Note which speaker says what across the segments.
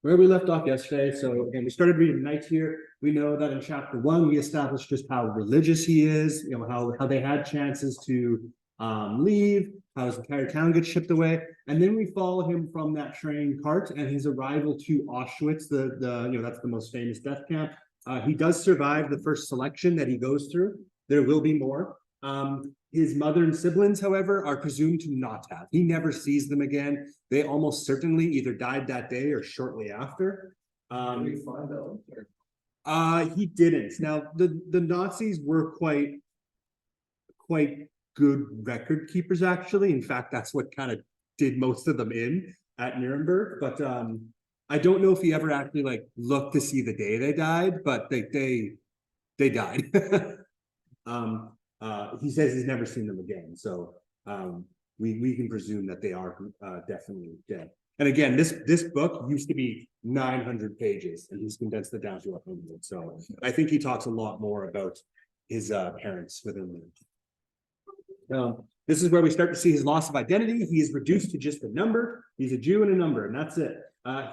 Speaker 1: where we left off yesterday. So again, we started reading Knight here. We know that in chapter 1, we established just how religious he is, how they had chances to leave, how his entire town gets shipped away. And then we follow him from that train cart and his arrival to Auschwitz, that's the most famous death camp. He does survive the first selection that he goes through. There will be more. His mother and siblings, however, are presumed to not have. He never sees them again. They almost certainly either died that day or shortly after.
Speaker 2: Did we find out?
Speaker 1: He didn't. Now, the Nazis were quite good record keepers, actually. In fact, that's what kind of did most of them in at Nuremberg. But I don't know if he ever actually looked to see the day they died, but they died. He says he's never seen them again, so we can presume that they are definitely dead. And again, this book used to be 900 pages, and he's condensed it down to 100. So I think he talks a lot more about his parents within there. This is where we start to see his loss of identity. He is reduced to just a number. He's a Jew and a number, and that's it.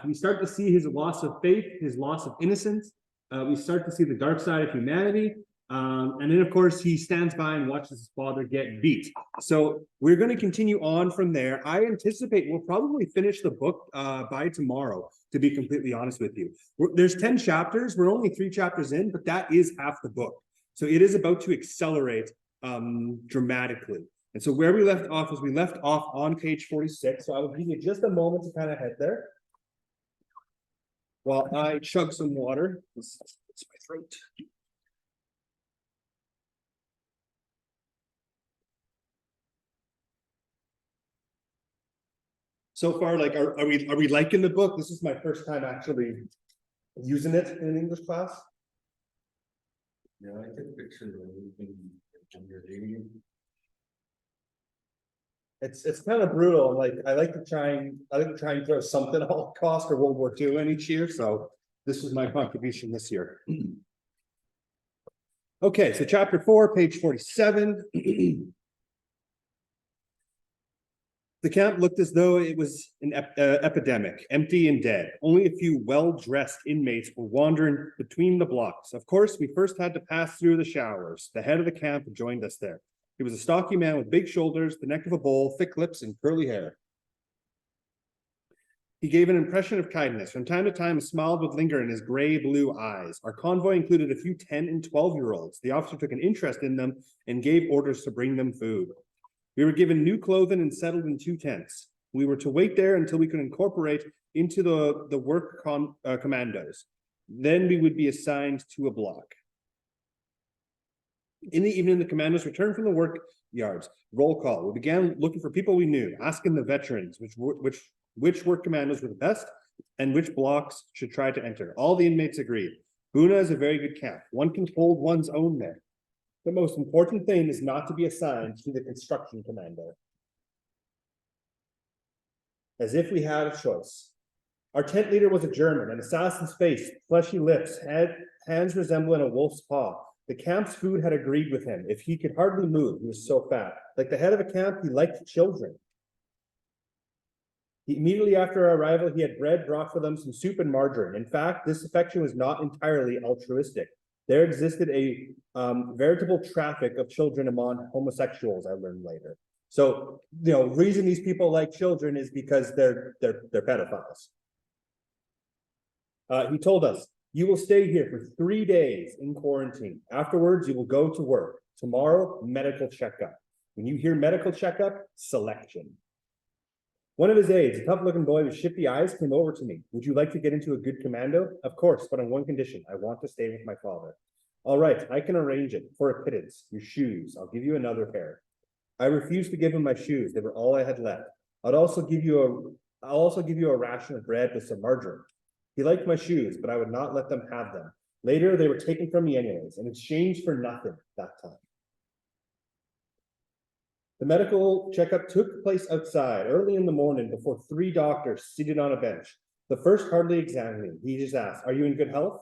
Speaker 1: We start to see his loss of faith, his loss of innocence. We start to see the dark side of humanity. And then, of course, he stands by and watches his father get beat. So we're going to continue on from there. I anticipate we'll probably finish the book by tomorrow, to be completely honest with you. There's 10 chapters. We're only 3 chapters in, but that is half the book. So it is about to accelerate dramatically. And so where we left off is we left off on page 46. So I will give you just a moment to kind of head there while I chug some water. It's my throat. So far, are we liking the book? This is my first time actually using it in an English class.
Speaker 2: Yeah, I took a picture of your reading.
Speaker 1: It's kind of brutal. I like to try and throw something at all cost for World War II in each year. So this is my contribution this year. Okay, so chapter 4, page 47. The camp looked as though it was an epidemic, empty and dead. Only a few well-dressed inmates were wandering between the blocks. Of course, we first had to pass through the showers. The head of the camp joined us there. He was a stocky man with big shoulders, the neck of a bull, thick lips, and curly hair. He gave an impression of kindness. From time to time, a smile would linger in his gray-blue eyes. Our convoy included a few 10 and 12-year-olds. The officer took an interest in them and gave orders to bring them food. We were given new clothing and settled in 2 tents. We were to wait there until we could incorporate into the work commandos. Then we would be assigned to a block. In the evening, the commandos returned from the work yards. Roll call. We began looking for people we knew, asking the veterans which work commandos were the best and which blocks should try to enter. All the inmates agreed. Buna is a very good camp. One can hold one's own there. The most important thing is not to be assigned to the construction commando. As if we had a choice. Our tent leader was a German, an assassin's face, fleshy lips, hands resembling a wolf's paw. The camp's food had agreed with him. If he could hardly move, he was so fat. Like the head of a camp, he liked children. Immediately after our arrival, he had bread, brought for them some soup and margarine. In fact, this affection was not entirely altruistic. There existed a veritable traffic of children among homosexuals, I learned later. So, reason these people like children is because they're pedophiles. He told us, you will stay here for 3 days in quarantine. Afterwards, you will go to work. Tomorrow, medical checkup. When you hear medical checkup, selection. One of his aides, a tough-looking boy with shifty eyes, came over to me. Would you like to get into a good commando? Of course, but on one condition. I want to stay with my father. All right, I can arrange it for a pittance. Your shoes. I'll give you another pair. I refused to give him my shoes. They were all I had left. I'll also give you a ration of bread with some margarine. He liked my shoes, but I would not let them have them. Later, they were taken from me anyways, in exchange for nothing that time. The medical checkup took place outside early in the morning before 3 doctors seated on a bench. The first hardly examined me. He just asked, are you in good health?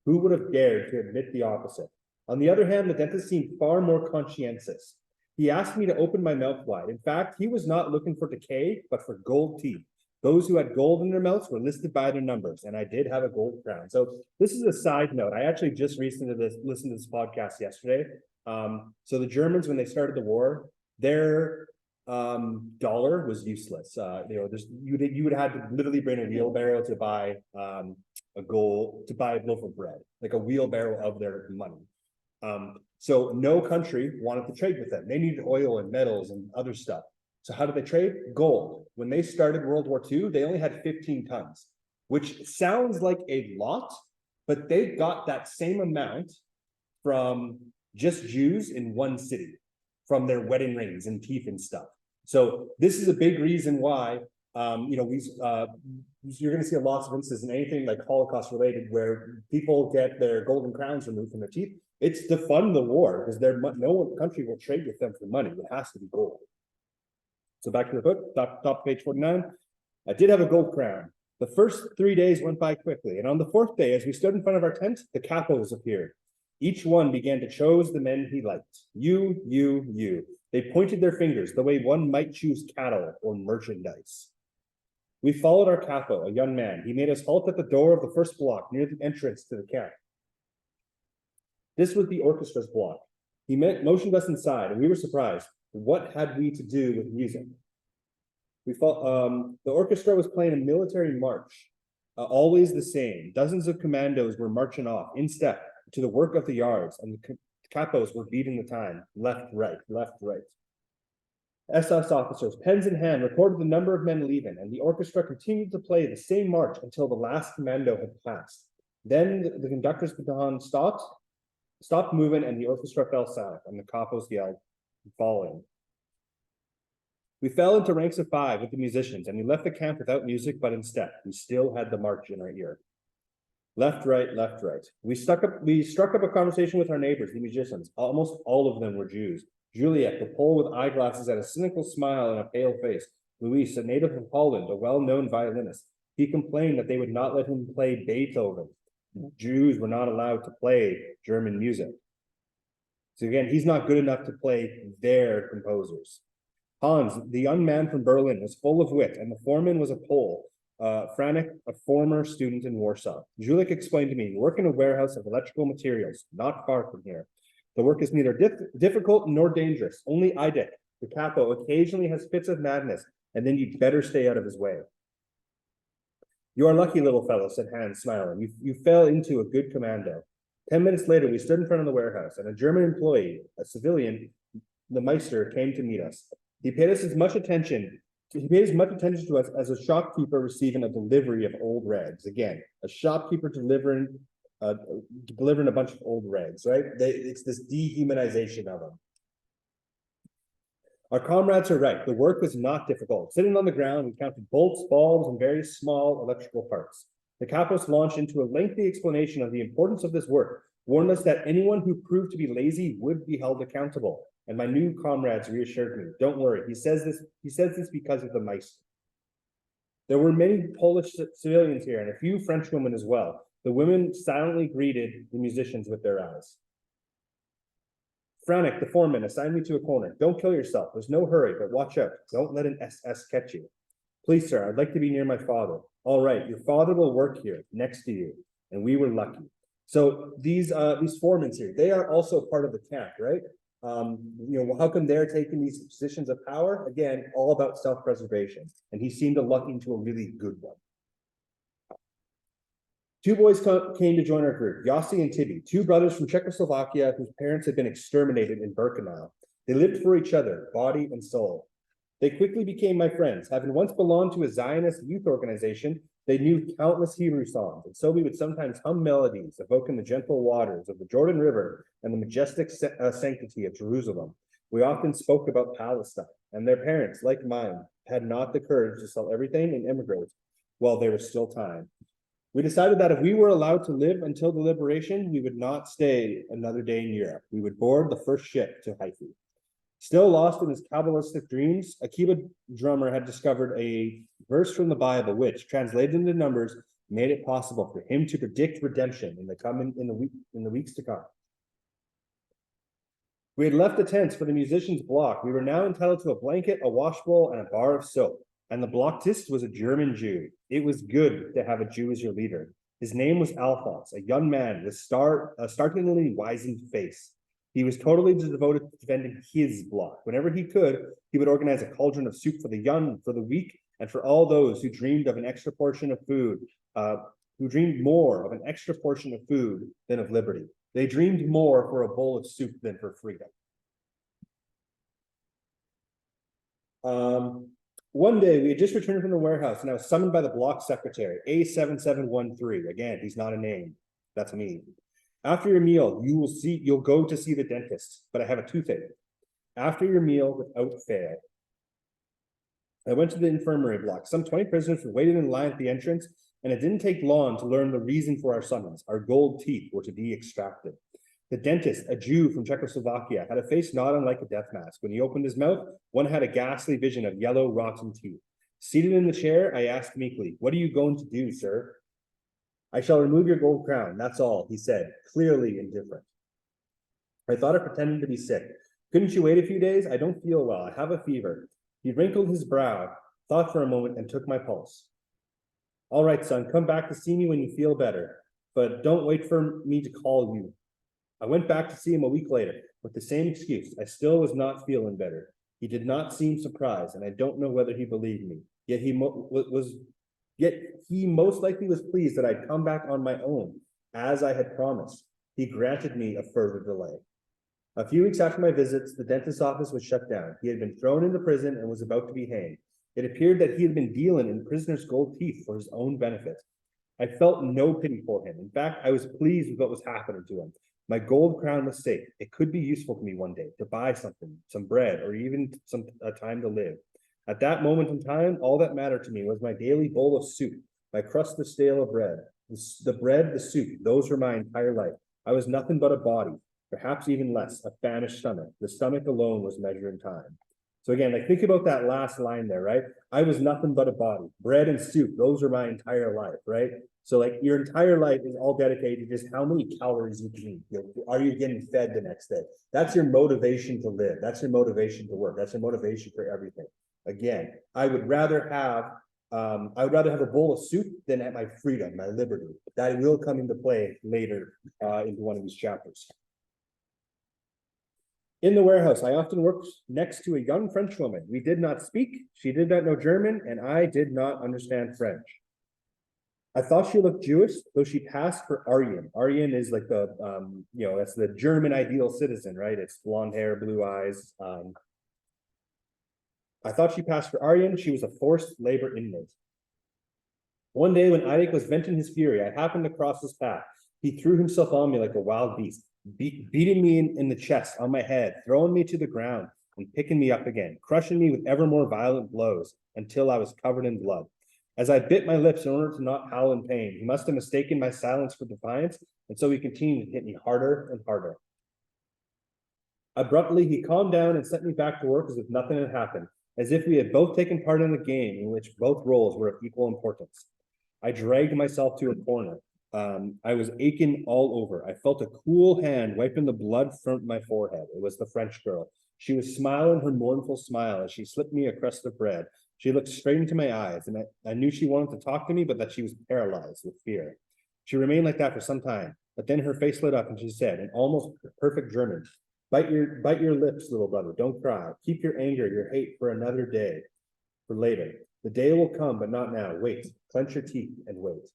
Speaker 1: Who would have dared to admit the opposite? On the other hand, the dentist seemed far more conscientious. He asked me to open my mouth wide. In fact, he was not looking for decay, but for gold teeth.
Speaker 3: Those who had gold in their mouths were listed by their numbers, and I did have a gold crown. So this is a side note. I actually just recently listened to this podcast yesterday. So the Germans, when they started the war, their dollar was useless. You would have to literally bring a wheelbarrow to buy a loaf of bread, like a wheelbarrow of their money. So no country wanted to trade with them. They needed oil and metals and other stuff. So how did they trade? Gold. When they started World War II, they only had 15 tons, which sounds like a lot, but they got that same amount from just Jews in one city, from their wedding rings and teeth and stuff. So this is a big reason why, you're going to see lots of instances in anything like Holocaust related where people get their golden crowns removed from their teeth. It's to fund the war because no country will trade with them for money. It has to be gold. So back to the book, top page 49. I did have a gold crown. The first 3 days went by quickly, and on the fourth day, as we stood in front of our tent, the capos appeared. Each one began to choose the men he liked. You. They pointed their fingers the way one might choose cattle or merchandise. We followed our capo, a young man. He made us halt at the door of the first block near the entrance to the camp. This was the orchestra's block. He motioned us inside, and we were surprised. What had we to do with music? The orchestra was playing a military march, always the same. Dozens of commandos were marching off in step to the work of the yards, and the capos were beating the time, left, right, left, right. SS officers, pens in hand, recorded the number of men leaving, and the orchestra continued to play the same march until the last commando had passed. Then the conductor's baton stopped moving, and the orchestra fell silent, and the capos yelled, "Falling." We fell into ranks of 5 with the musicians, and we left the camp without music, but in step. We still had the march in our ear. Left, right, left, right. We struck up a conversation with our neighbors, the musicians. Almost all of them were Jews. Juliet, the Pole with eyeglasses and a cynical smile and a pale face. Luis, a native of Holland, a well-known violinist. He complained that they would not let him play Beethoven. Jews were not allowed to play German music. So again, he's not good enough to play their composers. Hans, the young man from Berlin, was full of wit, and the foreman was a Pole. Franek, a former student in Warsaw. Julik explained to me, "You work in a warehouse of electrical materials, not far from here. The work is neither difficult nor dangerous. Only Idek, the capo, occasionally has fits of madness, and then you'd better stay out of his way." "You are lucky, little fellow," said Hans, smiling. You fell into a good commando." 10 minutes later, we stood in front of the warehouse, and a German employee, a civilian, the Meister, came to meet us. He paid as much attention to us as a shopkeeper receiving a delivery of old rags. Again, a shopkeeper delivering a bunch of old rags, right? It's this dehumanization of them. Our comrades are right. The work was not difficult. Sitting on the ground, we counted bolts, bulbs, and very small electrical parts. The capos launched into a lengthy explanation of the importance of this work, warned us that anyone who proved to be lazy would be held accountable. And my new comrades reassured me, "Don't worry, he says this because of the Meister." There were many Polish civilians here and a few French women as well. The women silently greeted the musicians with their eyes. Franek, the foreman, assigned me to a corner. "Don't kill yourself. There's no hurry, but watch out. Don't let an SS catch you." "Please, sir, I'd like to be near my father." "All right, your father will work here next to you." And we were lucky. So these foremen here, they are also part of the camp, right? How come they're taking these positions of power? Again, all about self-preservation. And he seemed to luck into a really good one. 2 boys came to join our group, Yossi and Tibi, 2 brothers from Czechoslovakia whose parents had been exterminated in Birkenau. They lived for each other, body and soul. They quickly became my friends. Having once belonged to a Zionist youth organization, they knew countless Hebrew songs, and so we would sometimes hum melodies evoking the gentle waters of the Jordan River and the majestic sanctity of Jerusalem. We often spoke about Palestine, and their parents, like mine, had not the courage to sell everything and immigrate while there was still time. We decided that if we were allowed to live until the liberation, we would not stay another day in Europe. We would board the first ship to Haifa. Still lost in his Kabbalistic dreams, a kibbutz drummer had discovered a verse from the Bible, which, translated into numbers, made it possible for him to predict redemption in the weeks to come. We had left the tents for the musicians' block. We were now entitled to a blanket, a washbowl, and a bar of soap. And the Blocktist was a German Jew. It was good to have a Jew as your leader. His name was Alphonse, a young man with a startlingly wizened face. He was totally devoted to defending his block. Whenever he could, he would organize a cauldron of soup for the young, for the weak, and for all those who dreamed of an extra portion of food, who dreamed more of an extra portion of food than of liberty. They dreamed more for a bowl of soup than for freedom. One day we had just returned from the warehouse and I was summoned by the block secretary, A7713. Again, he's not a name. That's me. After your meal, you'll go to see the dentist, but I have a toothache. After your meal, without fail. I went to the infirmary block. Some 20 prisoners were waiting in line at the entrance, and it didn't take long to learn the reason for our summons. Our gold teeth were to be extracted. The dentist, a Jew from Czechoslovakia, had a face not unlike a death mask. When he opened his mouth, one had a ghastly vision of yellow, rotten teeth. Seated in the chair, I asked meekly, "What are you going to do, sir?" "I shall remove your gold crown, that's all," he said, clearly indifferent. I thought of pretending to be sick. "Couldn't you wait a few days? I don't feel well. I have a fever." He wrinkled his brow, thought for a moment, and took my pulse. "All right, son, come back to see me when you feel better, but don't wait for me to call you." I went back to see him a week later with the same excuse. I still was not feeling better. He did not seem surprised, and I don't know whether he believed me. Yet he most likely was pleased that I'd come back on my own, as I had promised. He granted me a further delay. A few weeks after my visits, the dentist's office was shut down. He had been thrown into prison and was about to be hanged. It appeared that he had been dealing in prisoners' gold teeth for his own benefit. I felt no pity for him. In fact, I was pleased with what was happening to him. My gold crown was safe. It could be useful to me one day to buy something, some bread, or even a time to live. At that moment in time, all that mattered to me was my daily bowl of soup, my crust of stale of bread, the bread, the soup. Those were my entire life. I was nothing but a body, perhaps even less, a famished stomach. The stomach alone was measuring time. So again, like think about that last line there, right? I was nothing but a body, bread and soup. Those are my entire life, right? So like your entire life is all dedicated to just how many calories you can eat. Are you getting fed the next day? That's your motivation to live. That's your motivation to work. That's your motivation for everything. Again, I would rather have a bowl of soup than at my freedom, my liberty. That will come into play later into one of these chapters. In the warehouse, I often worked next to a young French woman. We did not speak. She did not know German, and I did not understand French. I thought she looked Jewish, though she passed for Aryan. Aryan is like the, that's the German ideal citizen, right? It's blonde hair, blue eyes. I thought she passed for Aryan. She was a forced labor inmate. One day when Eirik was venting his fury, I happened to cross his path. He threw himself on me like a wild beast, beating me in the chest, on my head, throwing me to the ground, and picking me up again, crushing me with ever more violent blows until I was covered in blood. As I bit my lips in order to not howl in pain, he must have mistaken my silence for defiance, and so he continued to hit me harder and harder. Abruptly, he calmed down and sent me back to work as if nothing had happened, as if we had both taken part in a game in which both roles were of equal importance. I dragged myself to a corner. I was aching all over. I felt a cool hand wiping the blood from my forehead. It was the French girl. She was smiling her mournful smile as she slipped me a crust of bread. She looked straight into my eyes, and I knew she wanted to talk to me, but that she was paralyzed with fear. She remained like that for some time, but then her face lit up and she said, in almost perfect German, bite your lips, little brother. Don't cry. Keep your anger, your hate for another day, for later. The day will come, but not now. Wait. Clench your teeth and wait.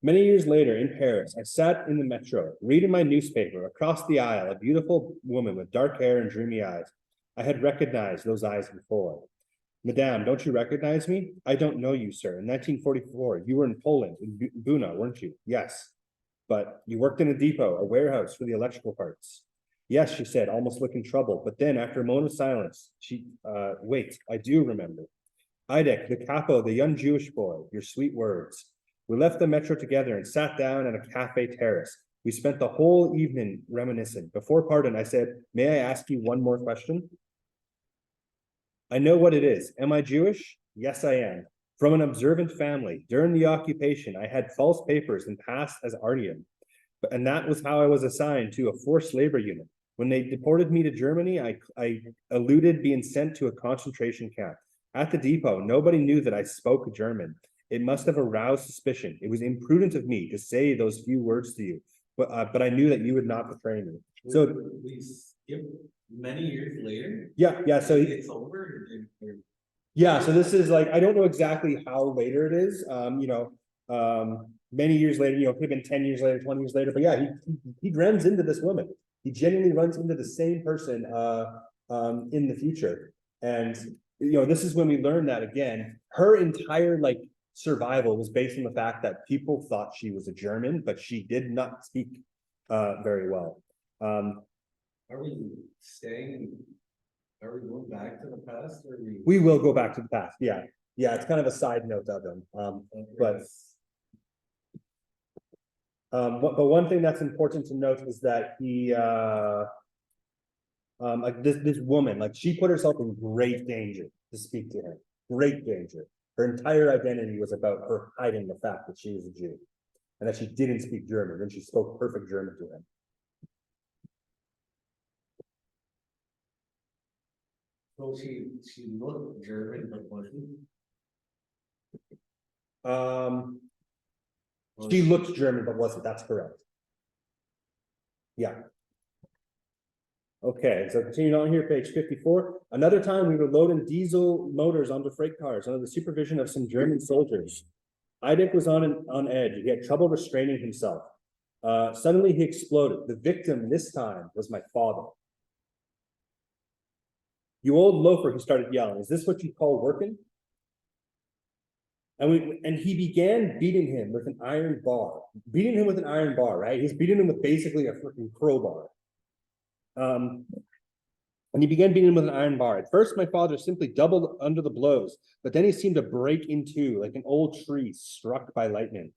Speaker 3: Many years later in Paris, I sat in the metro, reading my newspaper. Across the aisle, a beautiful woman with dark hair and dreamy eyes. I had recognized those eyes before. Madame, don't you recognize me? I don't know you, sir. In 1944, you were in Poland, in Buna, weren't you? Yes. But you worked in a depot, a warehouse for the electrical parts. Yes, she said, almost looking troubled. But then, after a moment of silence, wait, I do remember. Eirik, the capo, the young Jewish boy, your sweet words. We left the metro together and sat down at a cafe terrace. We spent the whole evening reminiscing. Before parting, I said, may I ask you one more question? I know what it is. Am I Jewish? Yes, I am. From an observant family. During the occupation, I had false papers and passed as Aryan. And that was how I was assigned to a forced labor unit. When they deported me to Germany, I eluded being sent to a concentration camp. At the depot, nobody knew that I spoke German. It must have aroused suspicion. It was imprudent of me to say those few words to you, but I knew that you would not betray me. So
Speaker 2: We skip many years later.
Speaker 3: yeah, so
Speaker 2: It's over.
Speaker 3: yeah, so this is like, I don't know exactly how later it is, many years later, could have been 10 years later, 20 years later, but yeah, he runs into this woman. He genuinely runs into the same person, in the future. And, this is when we learn that again, her entire like survival was based on the fact that people thought she was a German, but she did not speak, very well.
Speaker 2: Are we staying? Are we going back to the past or
Speaker 3: We will go back to the past, yeah. Yeah, it's kind of a side note of them, but but one thing that's important to note is that he, like this woman, like she put herself in great danger to speak to him, great danger. Her entire identity was about her hiding the fact that she was a Jew and that she didn't speak German, and she spoke perfect German to him.
Speaker 2: So she looked German, but wasn't.
Speaker 3: She looked German, but wasn't, that's correct. Yeah. Okay, so continuing on here, page 54. Another time we were loading diesel motors onto freight cars under the supervision of some German soldiers. Idek was on edge. He had trouble restraining himself. Suddenly he exploded. The victim this time was my father. You old loafer, he started yelling. Is this what you call working? And he began beating him with an iron bar. Beating him with an iron bar, right? He's beating him with basically a freaking crowbar. And he began beating him with an iron bar. At first, my father simply doubled under the blows, but then he seemed to break in two like an old tree struck by lightning.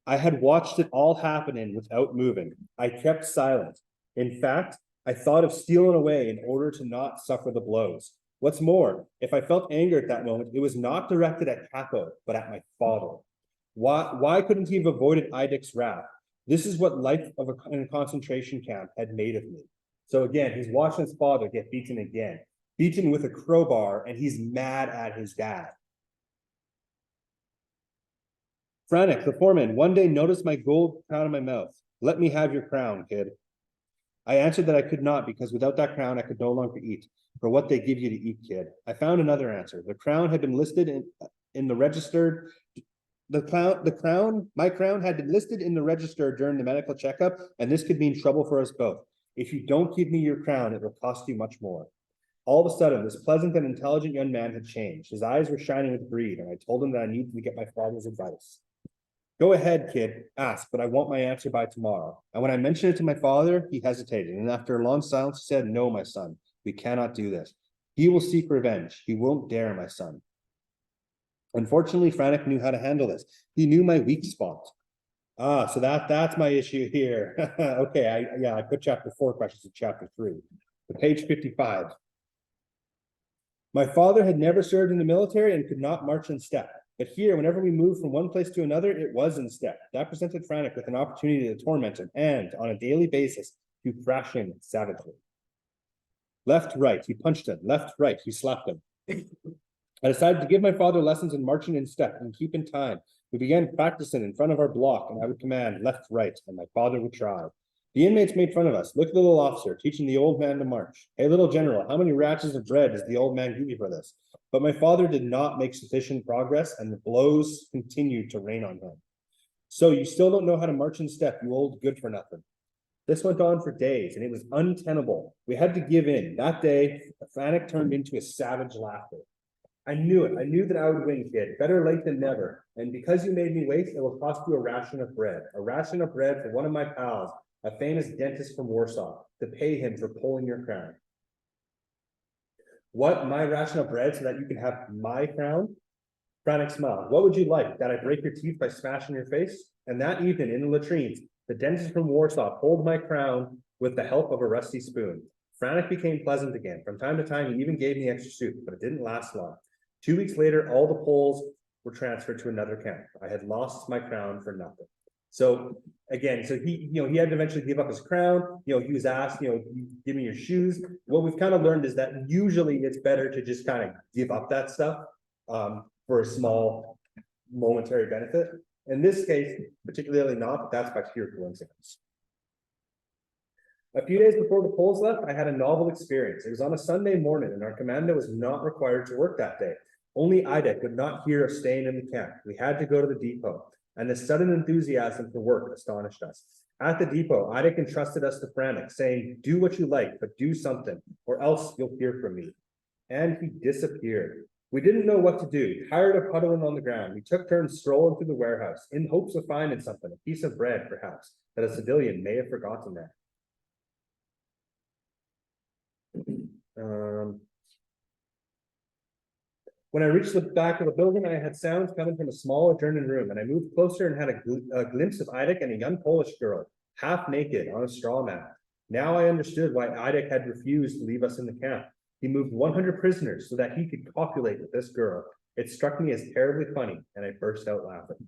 Speaker 3: I had watched it all happening without moving. I kept silent. In fact, I thought of stealing away in order to not suffer the blows. What's more, if I felt anger at that moment, it was not directed at Capo, but at my father. Why couldn't he have avoided Idek's wrath? This is what life in a concentration camp had made of me. So again, he's watching his father get beaten again, beaten with a crowbar, and he's mad at his dad. Franek, the foreman, one day noticed my gold crown in my mouth. Let me have your crown, kid. I answered that I could not, because without that crown, I could no longer eat. For what they give you to eat, kid. I found another answer. The crown had been listed in the registered. My crown had been listed in the register during the medical checkup, and this could mean trouble for us both. If you don't give me your crown, it will cost you much more. All of a sudden, this pleasant and intelligent young man had changed. His eyes were shining with greed, and I told him that I needed to get my father's advice. Go ahead, kid, ask, but I want my answer by tomorrow. And when I mentioned it to my father, he hesitated, and after a long silence, he said, no, my son, we cannot do this. He will seek revenge. He won't dare, my son. Unfortunately, Franek knew how to handle this. He knew my weak spot. So that's my issue here. Okay, I put chapter 4 questions in chapter 3. To page 55. My father had never served in the military and could not march in step. But here, whenever we moved from one place to another, it was in step. That presented Franek with an opportunity to torment him and, on a daily basis, to thrash him savagely. Left, right, he punched him. Left, right, he slapped him. I decided to give my father lessons in marching in step and keep in time. We began practicing in front of our block, and I would command left, right, and my father would try. The inmates made fun of us. Look at the little officer teaching the old man to march. Hey, little general, how many ratchets of bread does the old man give you for this? But my father did not make sufficient progress, and the blows continued to rain on him. So you still don't know how to march in step, you old good for nothing. This went on for days, and it was untenable. We had to give in. That day, Franek turned into a savage laughter. I knew it. I knew that I would win, kid. Better late than never. And because you made me wait, it will cost you a ration of bread. A ration of bread for one of my pals, a famous dentist from Warsaw, to pay him for pulling your crown. What, my ration of bread so that you can have my crown? Franek smiled. What would you like? That I break your teeth by smashing your face? And that evening in the latrines, the dentist from Warsaw pulled my crown with the help of a rusty spoon. Franek became pleasant again. From time to time, he even gave me extra soup, but it didn't last long. 2 weeks later, all the Poles were transferred to another camp. I had lost my crown for nothing. So again, so he had to eventually give up his crown, he was asked, give me your shoes. What we've kind of learned is that usually it's better to just kind of give up that stuff, for a small momentary benefit. In this case, particularly not, but that's by pure coincidence. A few days before the Poles left, I had a novel experience. It was on a Sunday morning and our commando was not required to work that day. Only IDEC would not hear of staying in the camp. We had to go to the depot, and the sudden enthusiasm for work astonished us. At the depot, IDEC entrusted us to Franek, saying, do what you like, but do something, or else you'll hear from me. And he disappeared. We didn't know what to do. Tired of huddling on the ground, we took turns strolling through the warehouse in hopes of finding something, a piece of bread, perhaps, that a civilian may have forgotten there. When I reached the back of the building, I had sounds coming from a small adjourned room, and I moved closer and had a glimpse of IDEC and a young Polish girl, half naked on a straw mat. Now I understood why IDEC had refused to leave us in the camp. He moved 100 prisoners so that he could copulate with this girl. It struck me as terribly funny, and I burst out laughing.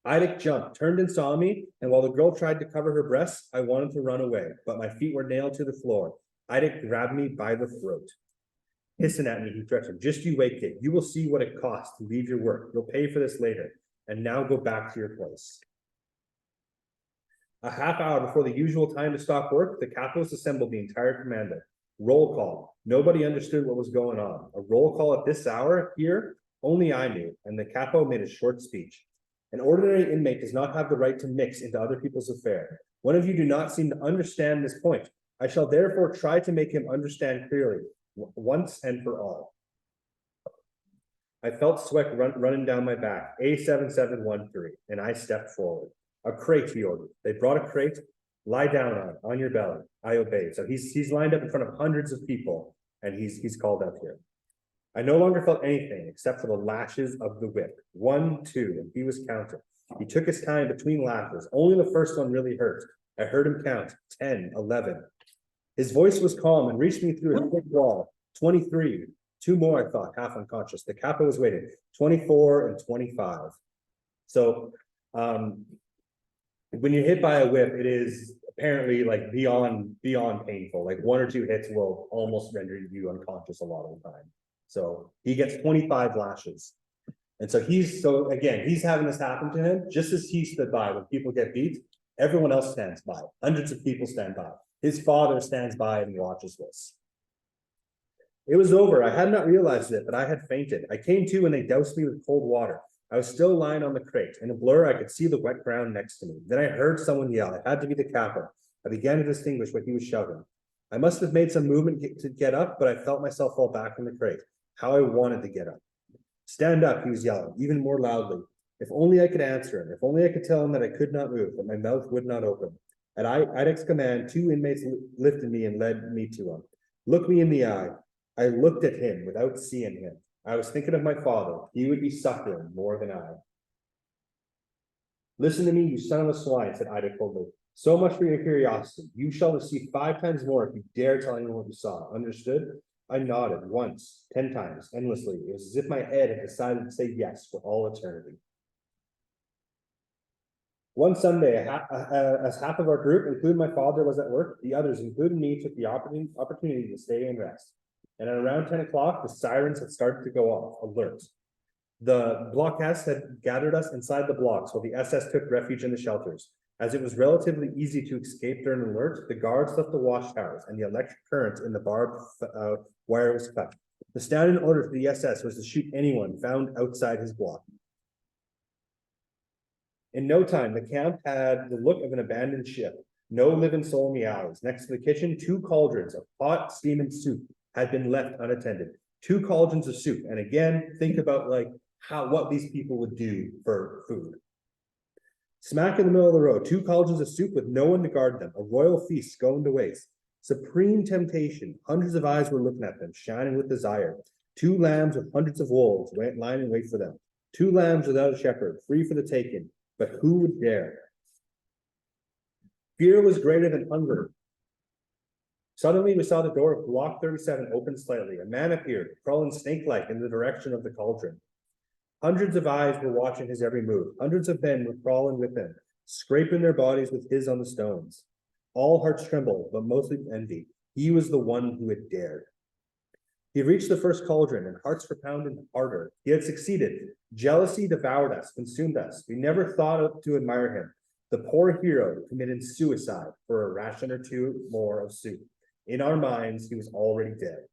Speaker 3: IDEC jumped, turned and saw me, and while the girl tried to cover her breasts, I wanted to run away, but my feet were nailed to the floor. IDEC grabbed me by the throat. Hissing at me, he threatened, just you wait, kid. You will see what it costs to leave your work. You'll pay for this later. And now go back to your place. A half hour before the usual time to stop work, the capos assembled the entire commando. Roll call. Nobody understood what was going on. A roll call at this hour here, only I knew, and the capo made a short speech. An ordinary inmate does not have the right to mix into other people's affairs. One of you do not seem to understand this point. I shall therefore try to make him understand clearly, once and for all. I felt sweat running down my back, A7713, and I stepped forward. A crate, he ordered. They brought a crate. Lie down on your belly. I obeyed. So he's lined up in front of hundreds of people, and he's called up here. I no longer felt anything except for the lashes of the whip. 1, 2, and he was counting. He took his time between lashes. Only the first one really hurt. I heard him count 10, 11. His voice was calm and reached me through a thick wall. 23. 2 more, I thought, half unconscious. The capo was waiting. 24 and 25. So when you're hit by a whip, it is apparently like beyond painful. Like 1 or 2 hits will almost render you unconscious a lot of the time. So he gets 25 lashes. And so he's having this happen to him just as he stood by. When people get beat, everyone else stands by. Hundreds of people stand by. His father stands by and watches this. It was over. I had not realized it, but I had fainted. I came to when they doused me with cold water. I was still lying on the crate. In a blur, I could see the wet ground next to me. Then I heard someone yell. It had to be the capo. I began to distinguish what he was shouting. I must have made some movement to get up, but I felt myself fall back in the crate. How I wanted to get up. Stand up, he was yelling, even more loudly. If only I could answer him. If only I could tell him that I could not move, that my mouth would not open. At IDEC's command, 2 inmates lifted me and led me to him. Look me in the eye. I looked at him without seeing him. I was thinking of my father. He would be suffering more than I. Listen to me, you son of a swine, said IDEC coldly. So much for your curiosity. You shall receive 5 times more if you dare tell anyone what you saw. Understood? I nodded once, 10 times, endlessly. It was as if my head had decided to say yes for all eternity. One Sunday, as half of our group, including my father, was at work, the others, including me, took the opportunity to stay and rest. And at around 10 o'clock, the sirens had started to go off, alert. The blockhouse had gathered us inside the blocks while the SS took refuge in the shelters. As it was relatively easy to escape during an alert, the guards left the watchtowers and the electric current in the barbed wire was cut. The standing order for the SS was to shoot anyone found outside his block. In no time, the camp had the look of an abandoned ship. No living soul in the alleys. Next to the kitchen, 2 cauldrons of hot steaming soup had been left unattended. 2 cauldrons of soup. And again, think about what these people would do for food. Smack in the middle of the road, 2 cauldrons of soup with no one to guard them. A royal feast going to waste. Supreme temptation. Hundreds of eyes were looking at them, shining with desire. 2 lambs with hundreds of wolves lying in wait for them. 2 lambs without a shepherd, free for the taking. But who would dare? Fear was greater than hunger. Suddenly, we saw the door of block 37 open slightly. A man appeared, crawling snake-like in the direction of the cauldron. Hundreds of eyes were watching his every move. Hundreds of men were crawling with him, scraping their bodies with his on the stones. All hearts trembled, but mostly envy. He was the one who had dared. He had reached the first cauldron, and hearts were pounding harder. He had succeeded. Jealousy devoured us, consumed us. We never thought to admire him. The poor hero committed suicide for a ration or two more of soup. In our minds, he was already dead.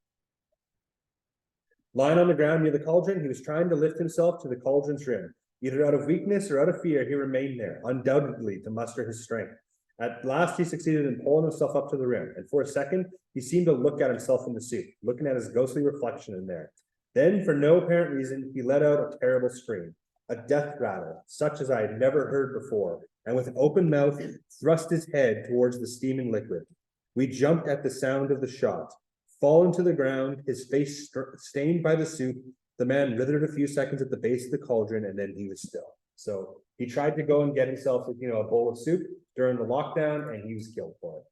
Speaker 3: Lying on the ground near the cauldron, he was trying to lift himself to the cauldron's rim. Either out of weakness or out of fear, he remained there, undoubtedly to muster his strength. At last, he succeeded in pulling himself up to the rim, and for a second, he seemed to look at himself in the soup, looking at his ghostly reflection in there. Then, for no apparent reason, he let out a terrible scream, a death rattle, such as I had never heard before, and with an open mouth, thrust his head towards the steaming liquid. We jumped at the sound of the shot. Fallen to the ground, his face stained by the soup, the man withered a few seconds at the base of the cauldron, and then he was still. So he tried to go and get himself, a bowl of soup during the lockdown, and he was killed for it.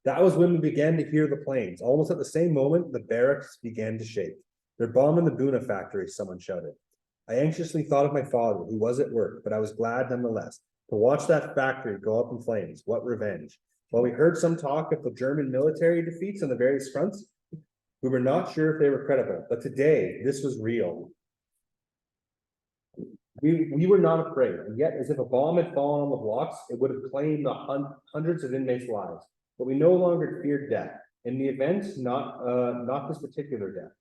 Speaker 3: That was when we began to hear the planes. Almost at the same moment, the barracks began to shake. They're bombing the Buna factory, someone shouted. I anxiously thought of my father, who was at work, but I was glad nonetheless to watch that factory go up in flames. What revenge! While we heard some talk of the German military defeats on the various fronts, we were not sure if they were credible, but today this was real. We were not afraid, and yet as if a bomb had fallen on the blocks, it would have claimed the hundreds of inmates' lives. But we no longer feared death. In the event, not this particular death.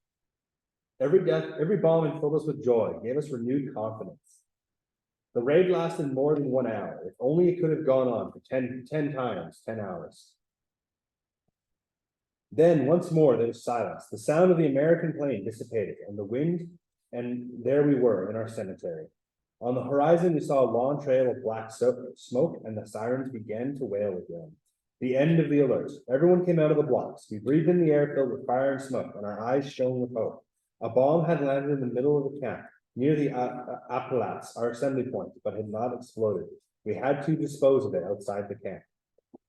Speaker 3: Every bomb filled us with joy, gave us renewed confidence. The raid lasted more than 1 hour. If only it could have gone on for 10 times, 10 hours. Then once more there was silence. The sound of the American plane dissipated, and the wind, and there we were in our cemetery. On the horizon, we saw a long trail of black smoke, and the sirens began to wail again. The end of the alert. Everyone came out of the blocks. We breathed in the air filled with fire and smoke, and our eyes shone with hope. A bomb had landed in the middle of the camp, near the Appalats, our assembly point, but had not exploded. We had to dispose of it outside the camp.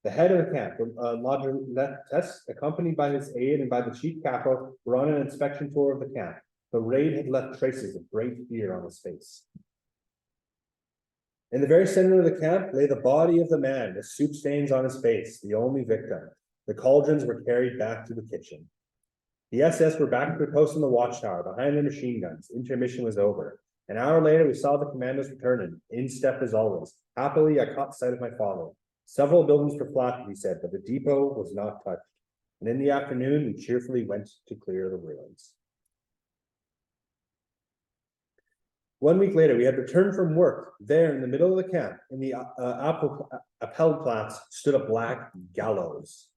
Speaker 3: The head of the camp, Lagerlettes, accompanied by his aide and by the chief capo, were on an inspection tour of the camp. The raid had left traces of great fear on his face. In the very center of the camp lay the body of the man with soup stains on his face, the only victim. The cauldrons were carried back to the kitchen. The SS were back to their post in the watchtower behind their machine guns. Intermission was over. An hour later, we saw the commandos returning, in step as always. Happily, I caught sight of my father. Several buildings were flattened, he said, but the depot was not touched. And in the afternoon, we cheerfully went to clear the ruins. 1 week later, we had returned from work. There, in the middle of the camp, in the Appelplatz, stood a black gallows.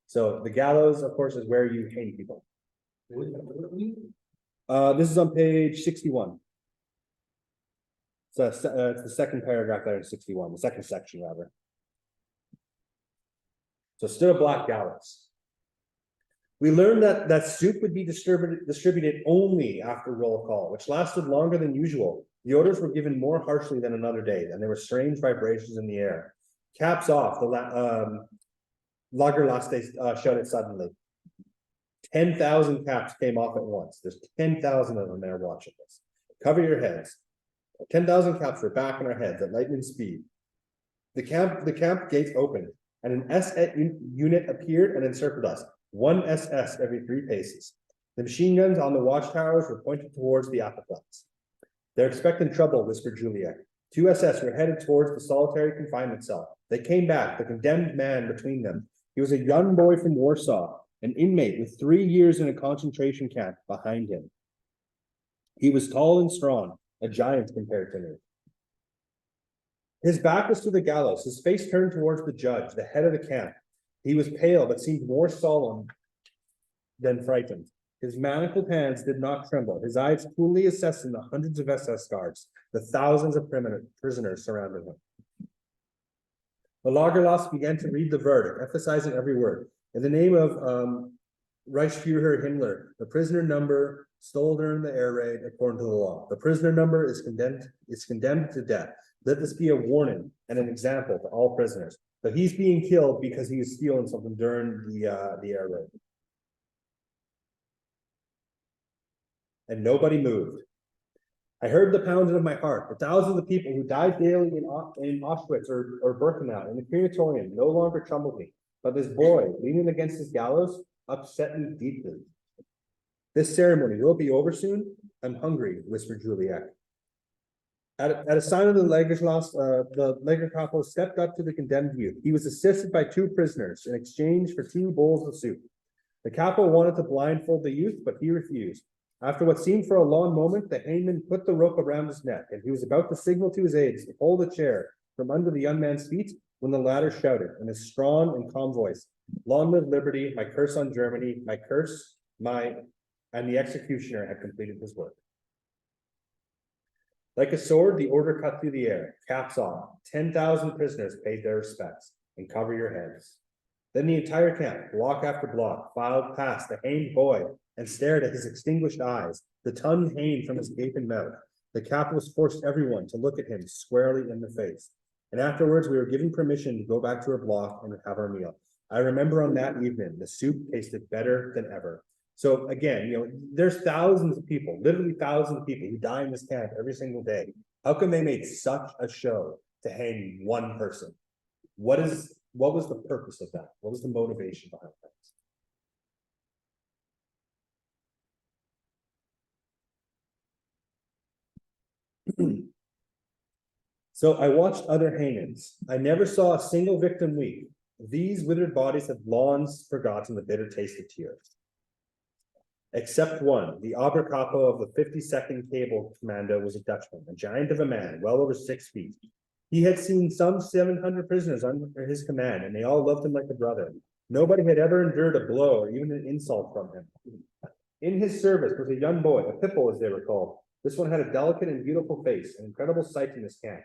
Speaker 3: So the gallows, of course, is where you hang people. This is on page 61. So it's the second paragraph there in 61, the second section rather. So stood a black gallows. We learned that soup would be distributed only after roll call, which lasted longer than usual. The orders were given more harshly than another day, and there were strange vibrations in the air. Caps off, the Lagerlettes shouted suddenly. 10,000 caps came off at once. There's 10,000 of them there watching this. Cover your heads. 10,000 caps were back in our heads at lightning speed. The camp gates opened, and an SS unit appeared and encircled us. 1 SS every 3 paces. The machine guns on the watchtowers were pointed towards the Appelplatz. They're expecting trouble, whispered Juliet. 2 SS were headed towards the solitary confinement cell. They came back, the condemned man between them. He was a young boy from Warsaw, an inmate with 3 years in a concentration camp behind him. He was tall and strong, a giant compared to me. His back was to the gallows, his face turned towards the judge, the head of the camp. He was pale, but seemed more solemn than frightened. His manacled hands did not tremble, his eyes coolly assessing the hundreds of SS guards, the thousands of prisoners surrounding him. The Lagerlettes began to read the verdict, emphasizing every word. In the name of Reichsfuhrer Himmler, the prisoner number stole during the air raid according to the law. The prisoner number is condemned to death. Let this be a warning and an example to all prisoners. But he's being killed because he was stealing something during the air raid. And nobody moved. I heard the pounding of my heart. The thousands of people who died daily in Auschwitz or Birkenau in the crematorium no longer troubled me. But this boy leaning against his gallows upset me deeply. This ceremony will be over soon. I'm hungry, whispered Juliet. At a sign of the Lager Capo stepped up to the condemned youth. He was assisted by 2 prisoners in exchange for 2 bowls of soup. The capo wanted to blindfold the youth, but he refused. After what seemed for a long moment, the hangman put the rope around his neck, and he was about to signal to his aides to pull the chair from under the young man's feet when the latter shouted in a strong and calm voice, "Long live liberty, my curse on Germany, my curse, and the executioner had completed his work." Like a sword, the order cut through the air, caps off. 10,000 prisoners paid their respects, and cover your heads. Then the entire camp, block after block, filed past the hanged boy and stared at his extinguished eyes, the tongue hanging from his gaping mouth. The capitalists forced everyone to look at him squarely in the face. And afterwards, we were given permission to go back to our block and have our meal. I remember on that evening, the soup tasted better than ever. So again, there's thousands of people, literally thousands of people who die in this camp every single day. How come they made such a show to hang one person? What was the purpose of that? What was the motivation behind that? So I watched other hangings. I never saw a single victim weep. These withered bodies have long forgotten the bitter taste of tears. Except one, the Oberkapo of the 52nd Cable Commando was a Dutchman, a giant of a man, well over 6 feet. He had seen some 700 prisoners under his command, and they all loved him like a brother. Nobody had ever endured a blow or even an insult from him. In his service was a young boy, a Pippo as they were called. This one had a delicate and beautiful face, an incredible sight in this camp.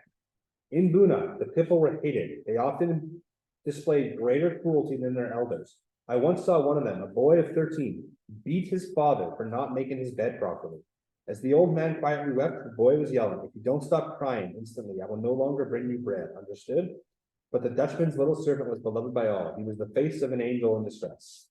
Speaker 3: In Buna, the Pippo were hated. They often displayed greater cruelty than their elders. I once saw one of them, a boy of 13, beat his father for not making his bed properly. As the old man quietly wept, the boy was yelling, "If you don't stop crying instantly, I will no longer bring you bread." Understood? But the Dutchman's little servant was beloved by all. He was the face of an angel in distress.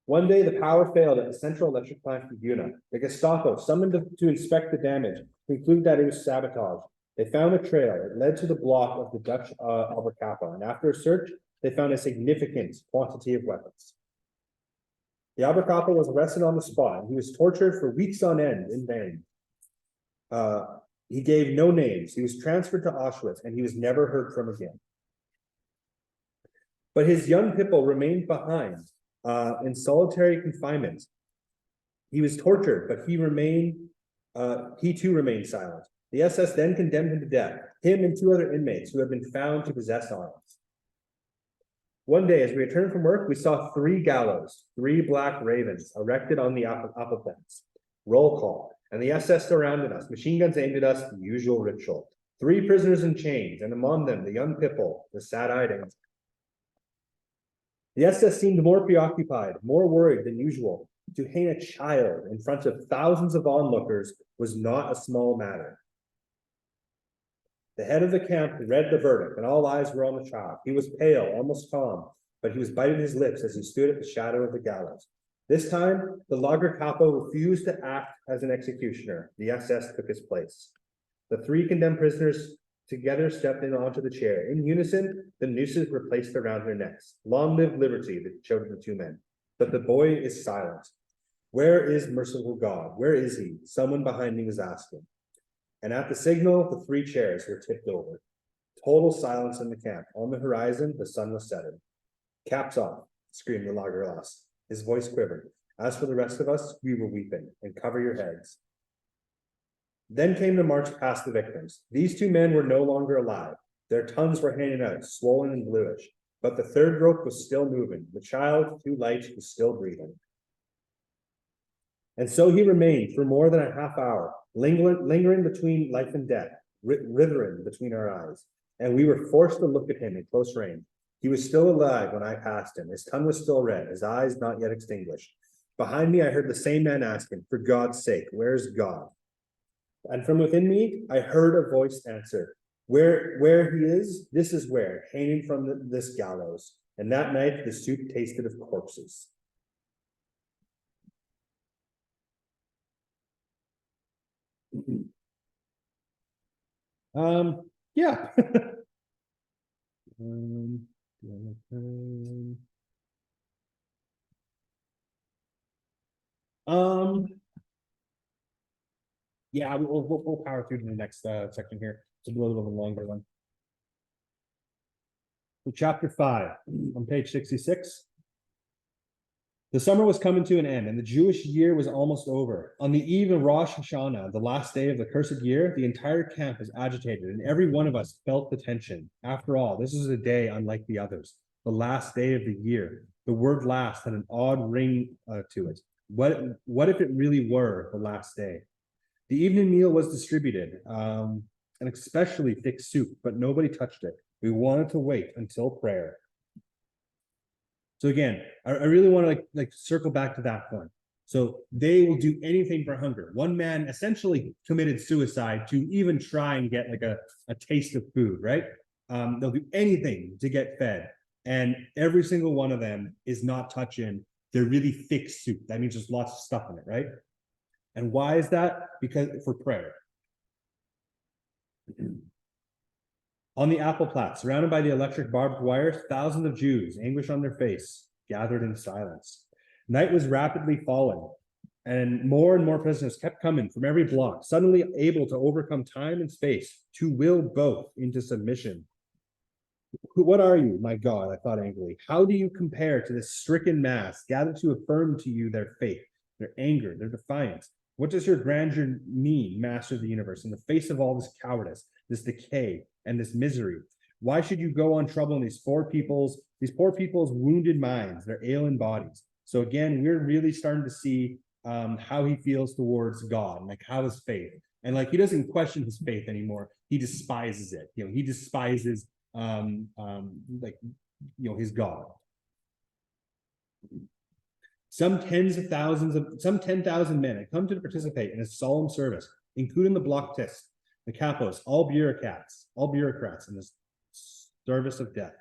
Speaker 3: One day, the power failed at the Central Electric Plant in Buna. The Gestapo, summoned to inspect the damage, concluded that it was sabotage. They found a trail. It led to the block of the Dutch Oberkapo, and after a search, they found a significant quantity of weapons. The Oberkapo was arrested on the spot, and he was tortured for weeks on end in vain. He gave no names. He was transferred to Auschwitz, and he was never heard from again. But his young Pippo remained behind in solitary confinement. He was tortured, but he too remained silent. The SS then condemned him to death, him and 2 other inmates who had been found to possess arms. One day, as we returned from work, we saw 3 gallows, 3 black ravens erected on the apple plants. Roll call, and the SS surrounded us, machine guns aimed at us, the usual ritual. 3 prisoners in chains, and among them the young Pippo, the sad-eyed angel. The SS seemed more preoccupied, more worried than usual. To hang a child in front of thousands of onlookers was not a small matter. The head of the camp read the verdict, and all eyes were on the child. He was pale, almost calm, but he was biting his lips as he stood at the shadow of the gallows. This time, the Lager Capo refused to act as an executioner. The SS took his place. The 3 condemned prisoners together stepped in onto the chair. In unison, the nooses were placed around their necks. "Long live liberty," shouted the 2 men. But the boy is silent. "Where is merciful God? Where is he?" Someone behind me was asking. And at the signal, the 3 chairs were tipped over. Total silence in the camp. On the horizon, the sun was setting. "Caps off," screamed the Lagerloss. His voice quivered. As for the rest of us, we were weeping. "And cover your heads." Then came the march past the victims. These 2 men were no longer alive. Their tongues were hanging out, swollen and bluish. But the 3rd rope was still moving. The child, too light, was still breathing. And so he remained for more than a half hour, lingering between life and death, writhing between our eyes. And we were forced to look at him in close range. He was still alive when I passed him. His tongue was still red, his eyes not yet extinguished. Behind me, I heard the same man asking, "For God's sake, where's God?" And from within me, I heard a voice answer, Where he is, this is where, hanging from this gallows." And that night, the soup tasted of corpses. Yeah. Um, yeah, we'll power through to the next section here. It's a little bit of a longer one. So chapter 5 on page 66. The summer was coming to an end, and the Jewish year was almost over. On the eve of Rosh Hashanah, the last day of the cursed year, the entire camp was agitated, and every one of us felt the tension. After all, this was a day unlike the others, the last day of the year. The word last had an odd ring to it. What if it really were the last day? The evening meal was distributed, an especially thick soup, but nobody touched it. We wanted to wait until prayer. So again, I really want to like circle back to that point. So they will do anything for hunger. One man essentially committed suicide to even try and get like a taste of food, right? They'll do anything to get fed. And every single one of them is not touching their really thick soup. That means there's lots of stuff in it, right? And why is that? Because for prayer. On the apple plat, surrounded by the electric barbed wire, thousands of Jews, anguish on their face, gathered in silence. Night was rapidly falling, and more prisoners kept coming from every block, suddenly able to overcome time and space, to will both into submission. What are you, my God? I thought angrily. How do you compare to this stricken mass gathered to affirm to you their faith, their anger, their defiance? What does your grandeur mean, master of the universe, in the face of all this cowardice, this decay, and this misery? Why should you go on troubling these poor people's wounded minds, their ailing bodies? So again, we're really starting to see how he feels towards God, like how his faith, and like he doesn't question his faith anymore. He despises it. He despises his God. Some 10,000 men had come to participate in a solemn service, including the Blocktists, the capos, all bureaucrats in this service of death.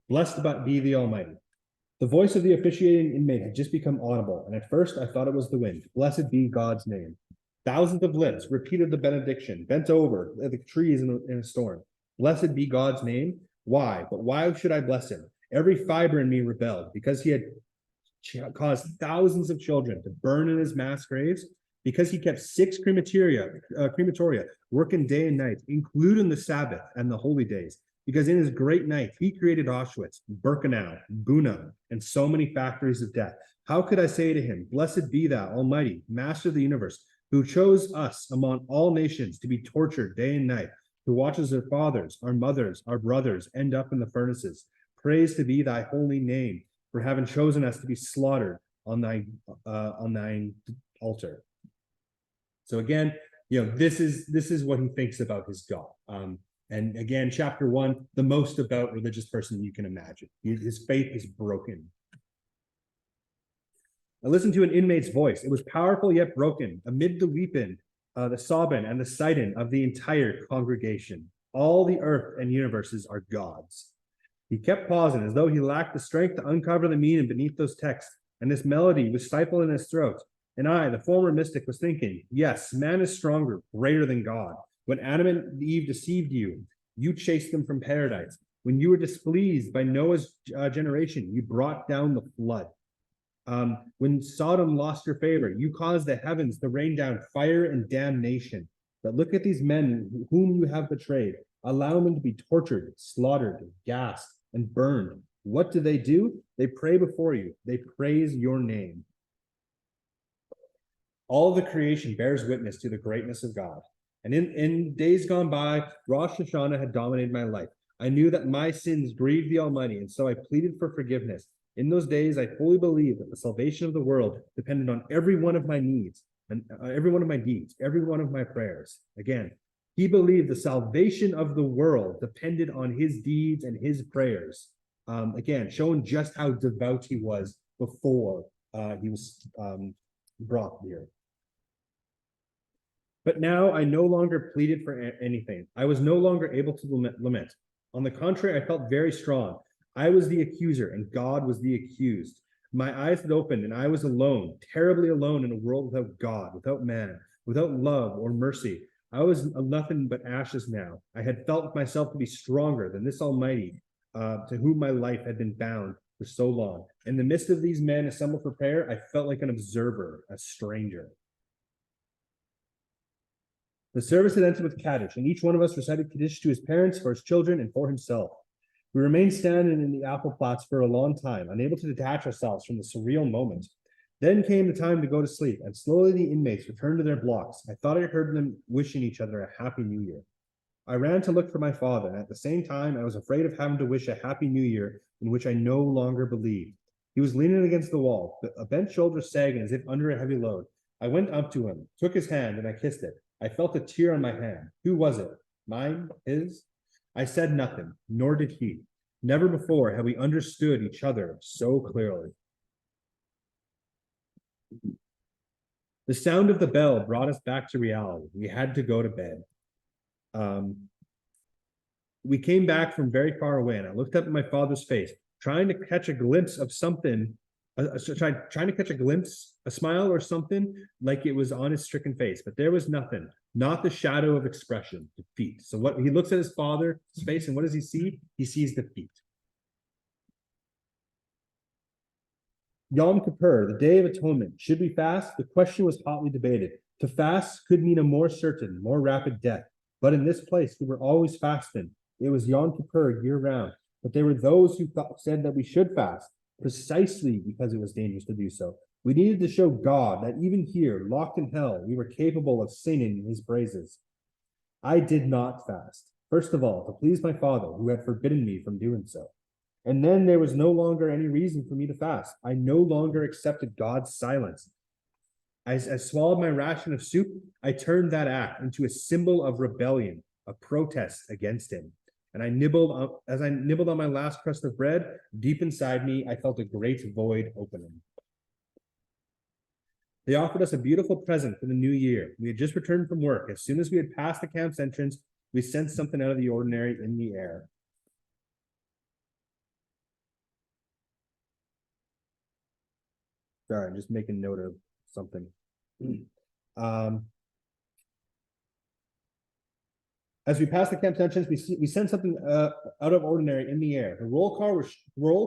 Speaker 3: Blessed be the Almighty. The voice of the officiating inmate had just become audible, and at first I thought it was the wind. Blessed be God's name. Thousands of lips repeated the benediction, bent over like the trees in a storm. Blessed be God's name. Why? But why should I bless him? Every fiber in me rebelled because he had caused thousands of children to burn in his mass graves, because he kept 6 crematoria working day and night, including the Sabbath and the holy days, because in his great night, he created Auschwitz, Birkenau, Buna, and so many factories of death. How could I say to him, blessed be thou, Almighty, Master of the universe, who chose us among all nations to be tortured day and night, who watches our fathers, our mothers, our brothers end up in the furnaces. Praise to be thy holy name, for having chosen us to be slaughtered on thine altar. So again, this is what he thinks about his God. And again, chapter 1, the most about religious person you can imagine. His faith is broken. I listened to an inmate's voice. It was powerful yet broken, amid the weeping, the sobbing, and the sighing of the entire congregation. All the earth and universes are God's. He kept pausing as though he lacked the strength to uncover the meaning beneath those texts, and this melody was stifled in his throat. And I, the former mystic, was thinking, yes, man is stronger, greater than God. When Adam and Eve deceived you, you chased them from paradise. When you were displeased by Noah's generation, you brought down the flood. When Sodom lost your favor, you caused the heavens to rain down fire and damnation. But look at these men whom you have betrayed. Allow them to be tortured, slaughtered, gassed, and burned. What do? They pray before you. They praise your name. All of the creation bears witness to the greatness of God. And in days gone by, Rosh Hashanah had dominated my life. I knew that my sins grieved the Almighty, and so I pleaded for forgiveness. In those days, I fully believed that the salvation of the world depended on every one of my needs, and every one of my deeds, every one of my prayers. Again, he believed the salvation of the world depended on his deeds and his prayers. Again, showing just how devout he was before he was brought here. But now I no longer pleaded for anything. I was no longer able to lament. On the contrary, I felt very strong. I was the accuser and God was the accused. My eyes had opened and I was alone, terribly alone in a world without God, without man. without love or mercy. I was nothing but ashes now. I had felt myself to be stronger than this Almighty, to whom my life had been bound for so long. In the midst of these men assembled for prayer, I felt like an observer, a stranger. The service had ended with Kaddish, and each one of us recited Kaddish to his parents, for his children, and for himself. We remained standing in the apple plots for a long time, unable to detach ourselves from the surreal moment. Then came the time to go to sleep, and slowly the inmates returned to their blocks. I thought I heard them wishing each other a happy new year. I ran to look for my father, and at the same time, I was afraid of having to wish a happy new year in which I no longer believed. He was leaning against the wall, a bent shoulder sagging as if under a heavy load. I went up to him, took his hand, and I kissed it. I felt a tear on my hand. Who was it? Mine? His? I said nothing, nor did he. Never before had we understood each other so clearly. The sound of the bell brought us back to reality. We had to go to bed. We came back from very far away, and I looked up at my father's face, trying to catch a glimpse of something, trying to catch a glimpse, a smile or something, like it was on his stricken face, but there was nothing, not the shadow of expression, defeat. So what he looks at his father's face, and what does he see? He sees defeat. Yom Kippur, the Day of Atonement. Should we fast? The question was hotly debated. To fast could mean a more certain, more rapid death. But in this place, we were always fasting. It was Yom Kippur year round. But there were those who said that we should fast, precisely because it was dangerous to do so. We needed to show God that even here, locked in hell, we were capable of singing his praises. I did not fast. First of all, to please my father, who had forbidden me from doing so. And then there was no longer any reason for me to fast. I no longer accepted God's silence. As I swallowed my ration of soup, I turned that act into a symbol of rebellion, a protest against him. And as I nibbled on my last crust of bread, deep inside me, I felt a great void opening. They offered us a beautiful present for the new year. We had just returned from work. As soon as we had passed the camp's entrance, we sensed something out of the ordinary in the air. Sorry, I'm just making note of something. As we passed the camp's entrance, we sensed something out of ordinary in the air. The roll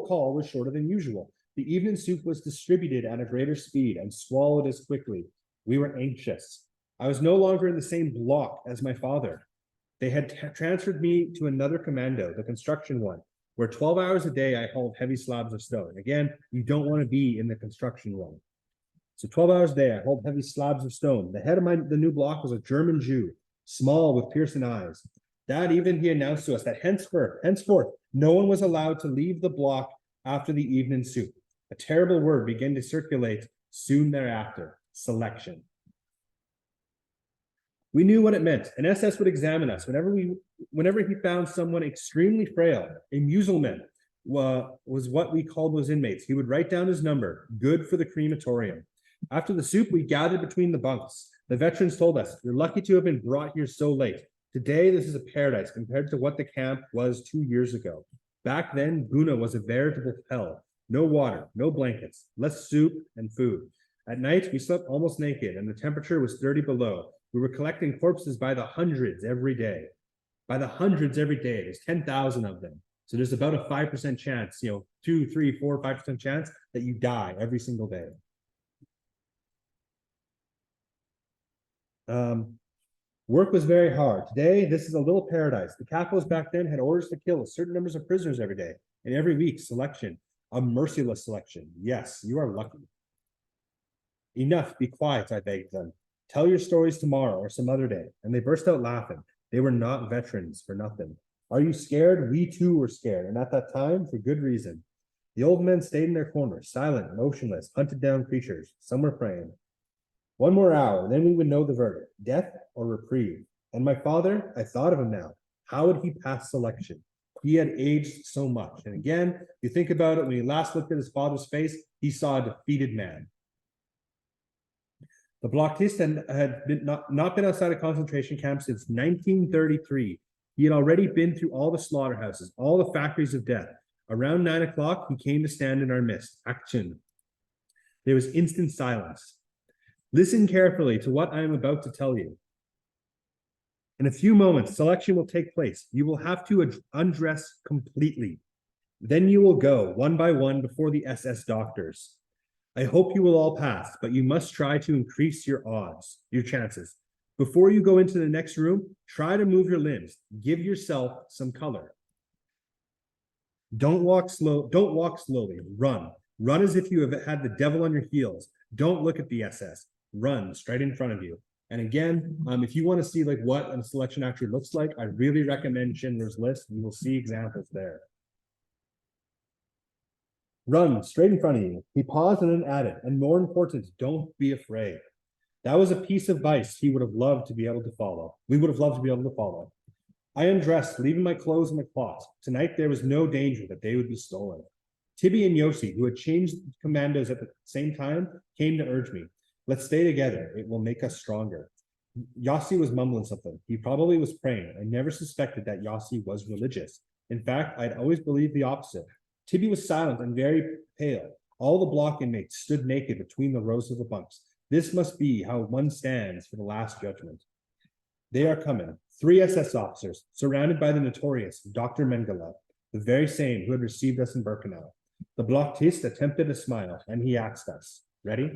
Speaker 3: call was shorter than usual. The evening soup was distributed at a greater speed and swallowed as quickly. We were anxious. I was no longer in the same block as my father. They had transferred me to another commando, the construction one, where 12 hours a day I hauled heavy slabs of stone. Again, you don't want to be in the construction one. So 12 hours a day, I hauled heavy slabs of stone. The head of the new block was a German Jew, small with piercing eyes. That evening he announced to us that henceforth, no one was allowed to leave the block after the evening soup. A terrible word began to circulate soon thereafter: selection. We knew what it meant. An SS would examine us whenever he found someone extremely frail. A musulman was what we called those inmates. He would write down his number, good for the crematorium. After the soup, we gathered between the bunks. The veterans told us, "You're lucky to have been brought here so late. Today, this is a paradise compared to what the camp was 2 years ago. Back then, Guna was a veritable hell. No water, no blankets, less soup and food. At night, we slept almost naked, and the temperature was 30 below. We were collecting corpses by the hundreds every day. There's 10,000 of them. So there's about a 5% chance, 2, 3, 4, 5% chance that you die every single day. Work was very hard. Today, this is a little paradise. The capos back then had orders to kill a certain numbers of prisoners every day, and every week selection, a merciless selection. Yes, you are lucky. Enough, be quiet, I begged them. Tell your stories tomorrow or some other day. And they burst out laughing. They were not veterans for nothing. Are you scared? We too were scared, and at that time, for good reason. The old men stayed in their corners, silent, motionless, hunted down creatures. Some were praying. 1 more hour, then we would know the verdict, death or reprieve. And my father, I thought of him now. How would he pass selection? He had aged so much. And again, you think about it, when he last looked at his father's face, he saw a defeated man. The Blocktist had not been outside a concentration camp since 1933. He had already been through all the slaughterhouses, all the factories of death. Around 9 o'clock, he came to stand in our midst. Action. There was instant silence. Listen carefully to what I am about to tell you. In a few moments, selection will take place. You will have to undress completely. Then you will go one by one before the SS doctors. I hope you will all pass, but you must try to increase your odds, your chances. Before you go into the next room, try to move your limbs. Give yourself some color. Don't walk slowly. Run. Run as if you have had the devil on your heels. Don't look at the SS. Run straight in front of you. And again, if you want to see like what a selection actually looks like, I really recommend Schindler's List. You will see examples there. Run straight in front of you. He paused and then added, and more important, don't be afraid. That was a piece of advice he would have loved to be able to follow. We would have loved to be able to follow. I undressed, leaving my clothes in the closet. Tonight there was no danger that they would be stolen. Tibby and Yossi, who had changed commandos at the same time, came to urge me. Let's stay together. It will make us stronger. Yossi was mumbling something. He probably was praying. I never suspected that Yossi was religious. In fact, I'd always believed the opposite. Tibby was silent and very pale. All the block inmates stood naked between the rows of the bunks. This must be how one stands for the last judgment. They are coming. 3 SS officers, surrounded by the notorious Dr. Mengele, the very same who had received us in Birkenau. The blockiste attempted a smile, and he asked us, ready?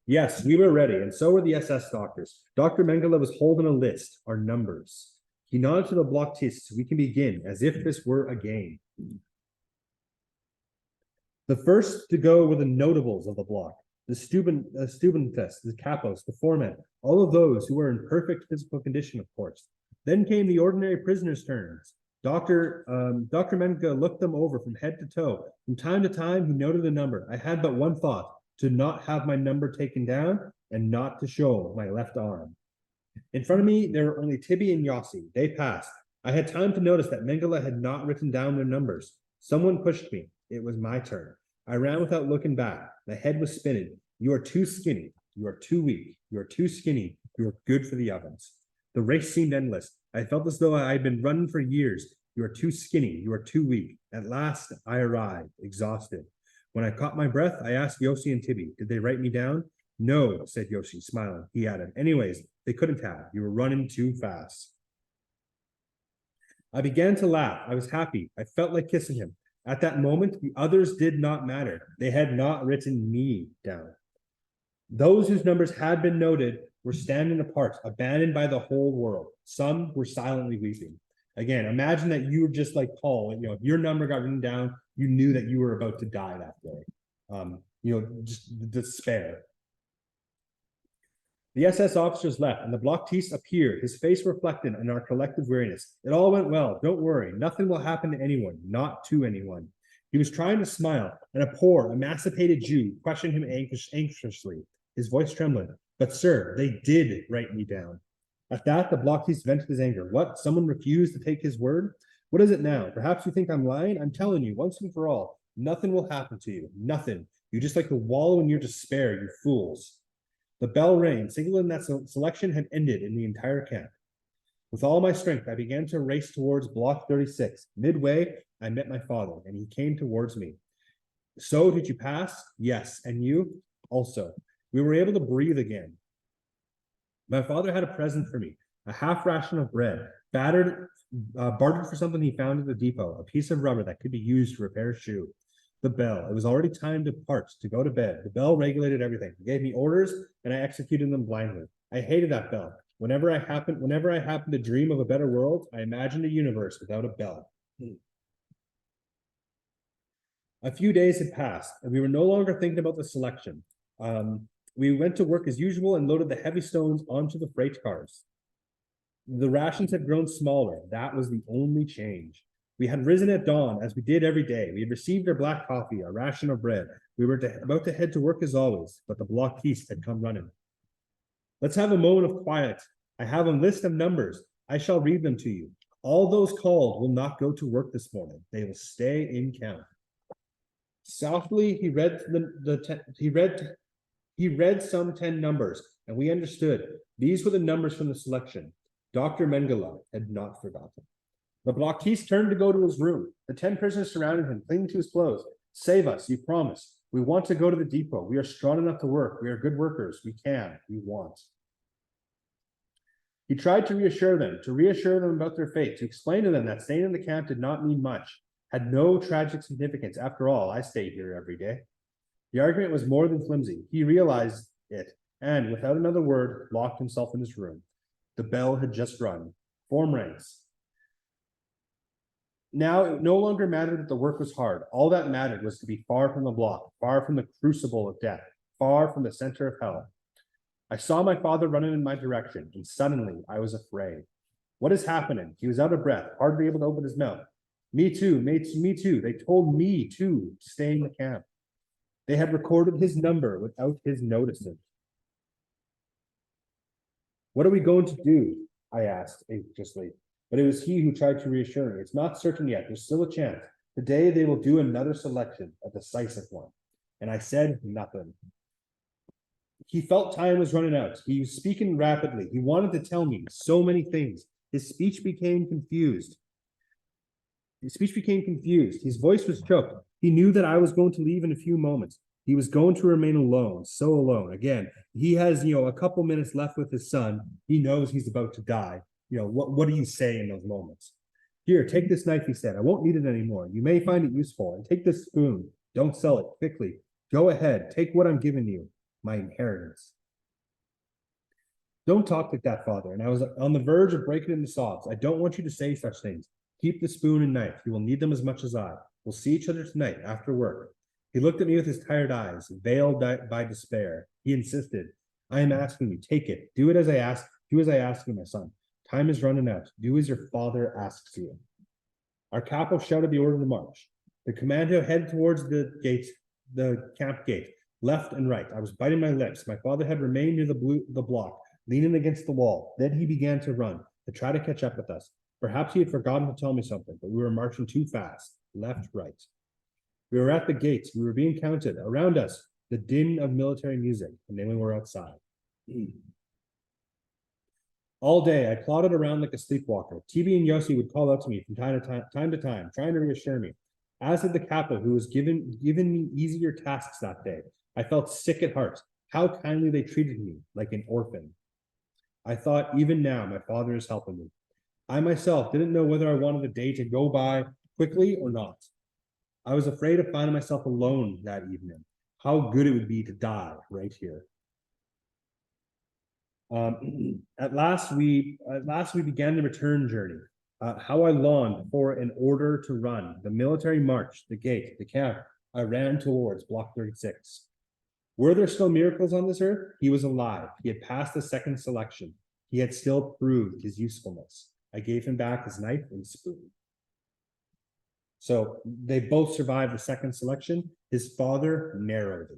Speaker 3: Yes, we were ready, and so were the SS doctors. Dr. Mengele was holding a list, our numbers. He nodded to the blockiste. We can begin, as if this were a game. The first to go were the notables of the block, the studentes, the capos, the foremen, all of those who were in perfect physical condition, of course. Then came the ordinary prisoners' turns. Dr. Mengele looked them over from head to toe. From time to time, he noted a number. I had but one thought, to not have my number taken down and not to show my left arm. In front of me, there were only Tibby and Yossi. They passed. I had time to notice that Mengele had not written down their numbers. Someone pushed me. It was my turn. I ran without looking back. My head was spinning. You are too skinny. You are too weak. You are too skinny. You are good for the ovens. The race seemed endless. I felt as though I had been running for years. You are too skinny. You are too weak. At last, I arrived, exhausted. When I caught my breath, I asked Yossi and Tibby, did they write me down? No, said Yossi, smiling. He added, anyways, they couldn't have. You were running too fast. I began to laugh. I was happy. I felt like kissing him. At that moment, the others did not matter. They had not written me down. Those whose numbers had been noted were standing apart, abandoned by the whole world. Some were silently weeping. Again, imagine that you were just like Paul. If your number got written down, you knew that you were about to die that day. Just the despair. The SS officers left, and the blockiste appeared, his face reflected in our collective weariness. It all went well. Don't worry. Nothing will happen to anyone, not to anyone. He was trying to smile, and a poor, emancipated Jew questioned him anxiously, his voice trembling. But, sir, they did write me down. At that, the blockiste vented his anger. What? Someone refused to take his word? What is it now? Perhaps you think I'm lying? I'm telling you, once and for all, nothing will happen to you. Nothing. You just like to wallow in your despair, you fools. The bell rang, signaling that selection had ended in the entire camp. With all my strength, I began to race towards Block 36. Midway, I met my father, and he came towards me. So, did you pass? Yes. And you? Also. We were able to breathe again. My father had a present for me, a half ration of bread, bartered for something he found at the depot, a piece of rubber that could be used to repair a shoe. The bell. It was already time to part, to go to bed. The bell regulated everything. It gave me orders, and I executed them blindly. I hated that bell. Whenever I happened to dream of a better world, I imagined a universe without a bell. A few days had passed, and we were no longer thinking about the selection. We went to work as usual and loaded the heavy stones onto the freight cars. The rations had grown smaller. That was the only change. We had risen at dawn, as we did every day. We had received our black coffee, our ration of bread. We were about to head to work as always, but the blockiste had come running. Let's have a moment of quiet. I have a list of numbers. I shall read them to you. All those called will not go to work this morning. They will stay in camp. Softly, he read some 10 numbers, and we understood. These were the numbers from the selection. Dr. Mengele had not forgotten. The blockiste turned to go to his room. The 10 prisoners surrounded him, clinging to his clothes. Save us, you promised. We want to go to the depot. We are strong enough to work. We are good workers. We can. We want. He tried to reassure them about their fate, to explain to them that staying in the camp did not mean much, had no tragic significance. After all, I stay here every day. The argument was more than flimsy. He realized it, and without another word, locked himself in his room. The bell had just rung. Form ranks. Now it no longer mattered that the work was hard. All that mattered was to be far from the block, far from the crucible of death, far from the center of hell. I saw my father running in my direction, and suddenly I was afraid. What is happening? He was out of breath, hardly able to open his mouth. Me too, me too. They told me to stay in the camp. They had recorded his number without his noticing. What are we going to do? I asked anxiously. But it was he who tried to reassure me. It's not certain yet. There's still a chance. Today they will do another selection, a decisive one. And I said nothing. He felt time was running out. He was speaking rapidly. He wanted to tell me so many things. His speech became confused. His voice was choked. He knew that I was going to leave in a few moments. He was going to remain alone, so alone. Again, he has, a couple minutes left with his son. He knows he's about to die. What do you say in those moments? Here, take this knife, he said. I won't need it anymore. You may find it useful. And take this spoon. Don't sell it quickly. Go ahead. Take what I'm giving you, my inheritance. Don't talk like that, Father. And I was on the verge of breaking into sobs. I don't want you to say such things. Keep the spoon and knife. You will need them as much as I. We'll see each other tonight after work. He looked at me with his tired eyes, veiled by despair. He insisted, I am asking you, take it. Do as I ask you, my son. Time is running out. Do as your father asks you. Our capo shouted the order to march. The commando headed towards the camp gate, left and right. I was biting my lips. My father had remained near the block, leaning against the wall. Then he began to run, to try to catch up with us. Perhaps he had forgotten to tell me something, but we were marching too fast, left, right. We were at the gates. We were being counted. Around us, the din of military music, and then we were outside. All day, I plodded around like a sleepwalker. TB and Yossi would call out to me from time to time, trying to reassure me. As did the capo, who was given me easier tasks that day. I felt sick at heart. How kindly they treated me, like an orphan. I thought, even now, my father is helping me. I myself didn't know whether I wanted the day to go by quickly or not. I was afraid of finding myself alone that evening. How good it would be to die right here. At last we began the return journey. How I longed for an order to run. The military march, the gate, the camp. I ran towards Block 36. Were there still miracles on this earth? He was alive. He had passed the second selection. He had still proved his usefulness. I gave him back his knife and spoon. So they both survived the second selection. His father narrowly.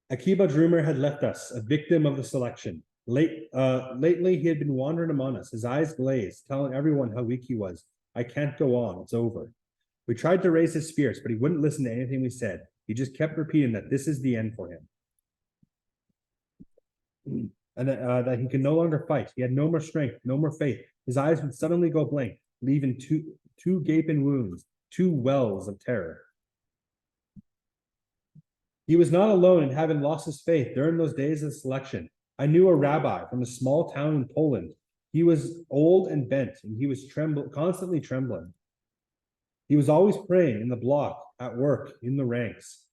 Speaker 3: Akiba Drumer had left us, a victim of the selection. Lately, he had been wandering among us, his eyes glazed, telling everyone how weak he was. I can't go on, it's over. We tried to raise his spirits, but he wouldn't listen to anything we said. He just kept repeating that this is the end for him. And that he could no longer fight. He had no more strength, no more faith. His eyes would suddenly go blank, leaving two gaping wounds, two wells of terror. He was not alone in having lost his faith during those days of selection. I knew a rabbi from a small town in Poland. He was old and bent, and he was constantly trembling. He was always praying in the block, at work, in the ranks.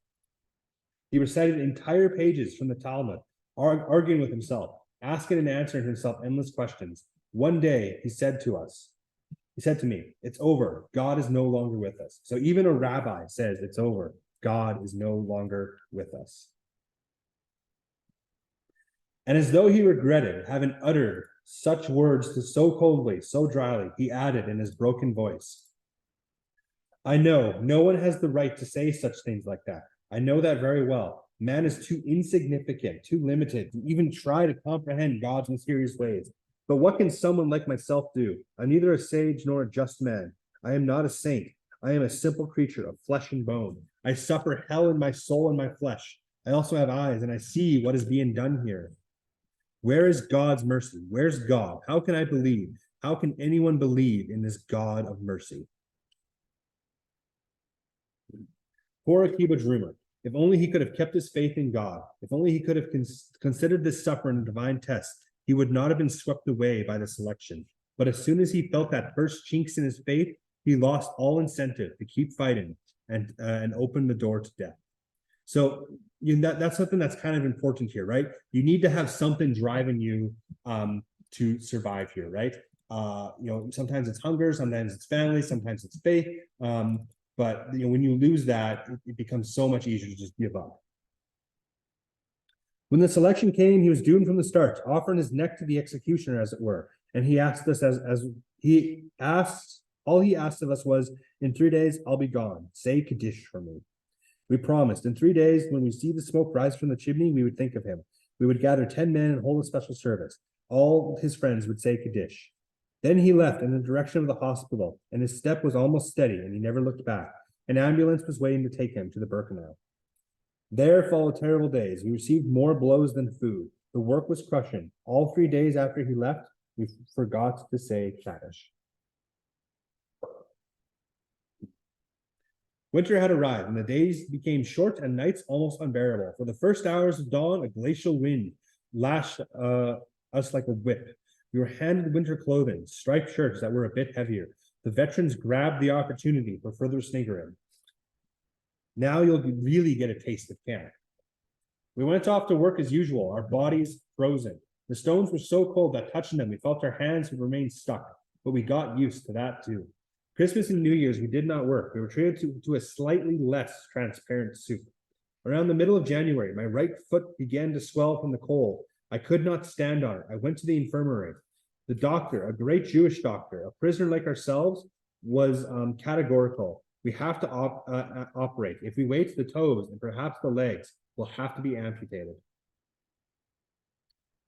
Speaker 3: He recited entire pages from the Talmud, arguing with himself, asking and answering himself endless questions. One day, he said to me, it's over. God is no longer with us. So even a rabbi says it's over. God is no longer with us. And as though he regretted having uttered such words so coldly, so dryly, he added in his broken voice, I know no one has the right to say such things like that. I know that very well. Man is too insignificant, too limited to even try to comprehend God's mysterious ways. But what can someone like myself do? I'm neither a sage nor a just man. I am not a saint. I am a simple creature of flesh and bone. I suffer hell in my soul and my flesh. I also have eyes, and I see what is being done here. Where is God's mercy? Where's God? How can I believe? How can anyone believe in this God of mercy? Poor Akiba dreamer. If only he could have kept his faith in God. If only he could have considered this suffering a divine test, he would not have been swept away by the selection. But as soon as he felt that first chinks in his faith, he lost all incentive to keep fighting and open the door to death. So that's something that's kind of important here, right? You need to have something driving you to survive here, right? Sometimes it's hunger, sometimes it's family, sometimes it's faith. But when you lose that, it becomes so much easier to just give up. When the selection came, he was doomed from the start, offering his neck to the executioner, as it were. And he asked us all he asked of us was, in 3 days, I'll be gone. Say Kaddish for me. We promised in 3 days, when we see the smoke rise from the chimney, we would think of him. We would gather 10 men and hold a special service. All his friends would say Kaddish. Then he left in the direction of the hospital, and his step was almost steady, and he never looked back. An ambulance was waiting to take him to the Birkenau. There followed terrible days. We received more blows than food. The work was crushing. All 3 days after he left, we forgot to say Kaddish. Winter had arrived, and the days became short and nights almost unbearable. For the first hours of dawn, a glacial wind lashed us like a whip. We were handed winter clothing, striped shirts that were a bit heavier. The veterans grabbed the opportunity for further sniggering. Now you'll really get a taste of camp. We went off to work as usual, our bodies frozen. The stones were so cold that touching them, we felt our hands would remain stuck, but we got used to that too. Christmas and New Year's, we did not work. We were treated to a slightly less transparent soup. Around the middle of January, my right foot began to swell from the cold. I could not stand on it. I went to the infirmary. The doctor, a great Jewish doctor, a prisoner like ourselves, was categorical. We have to operate. If we wait, the toes and perhaps the legs will have to be amputated.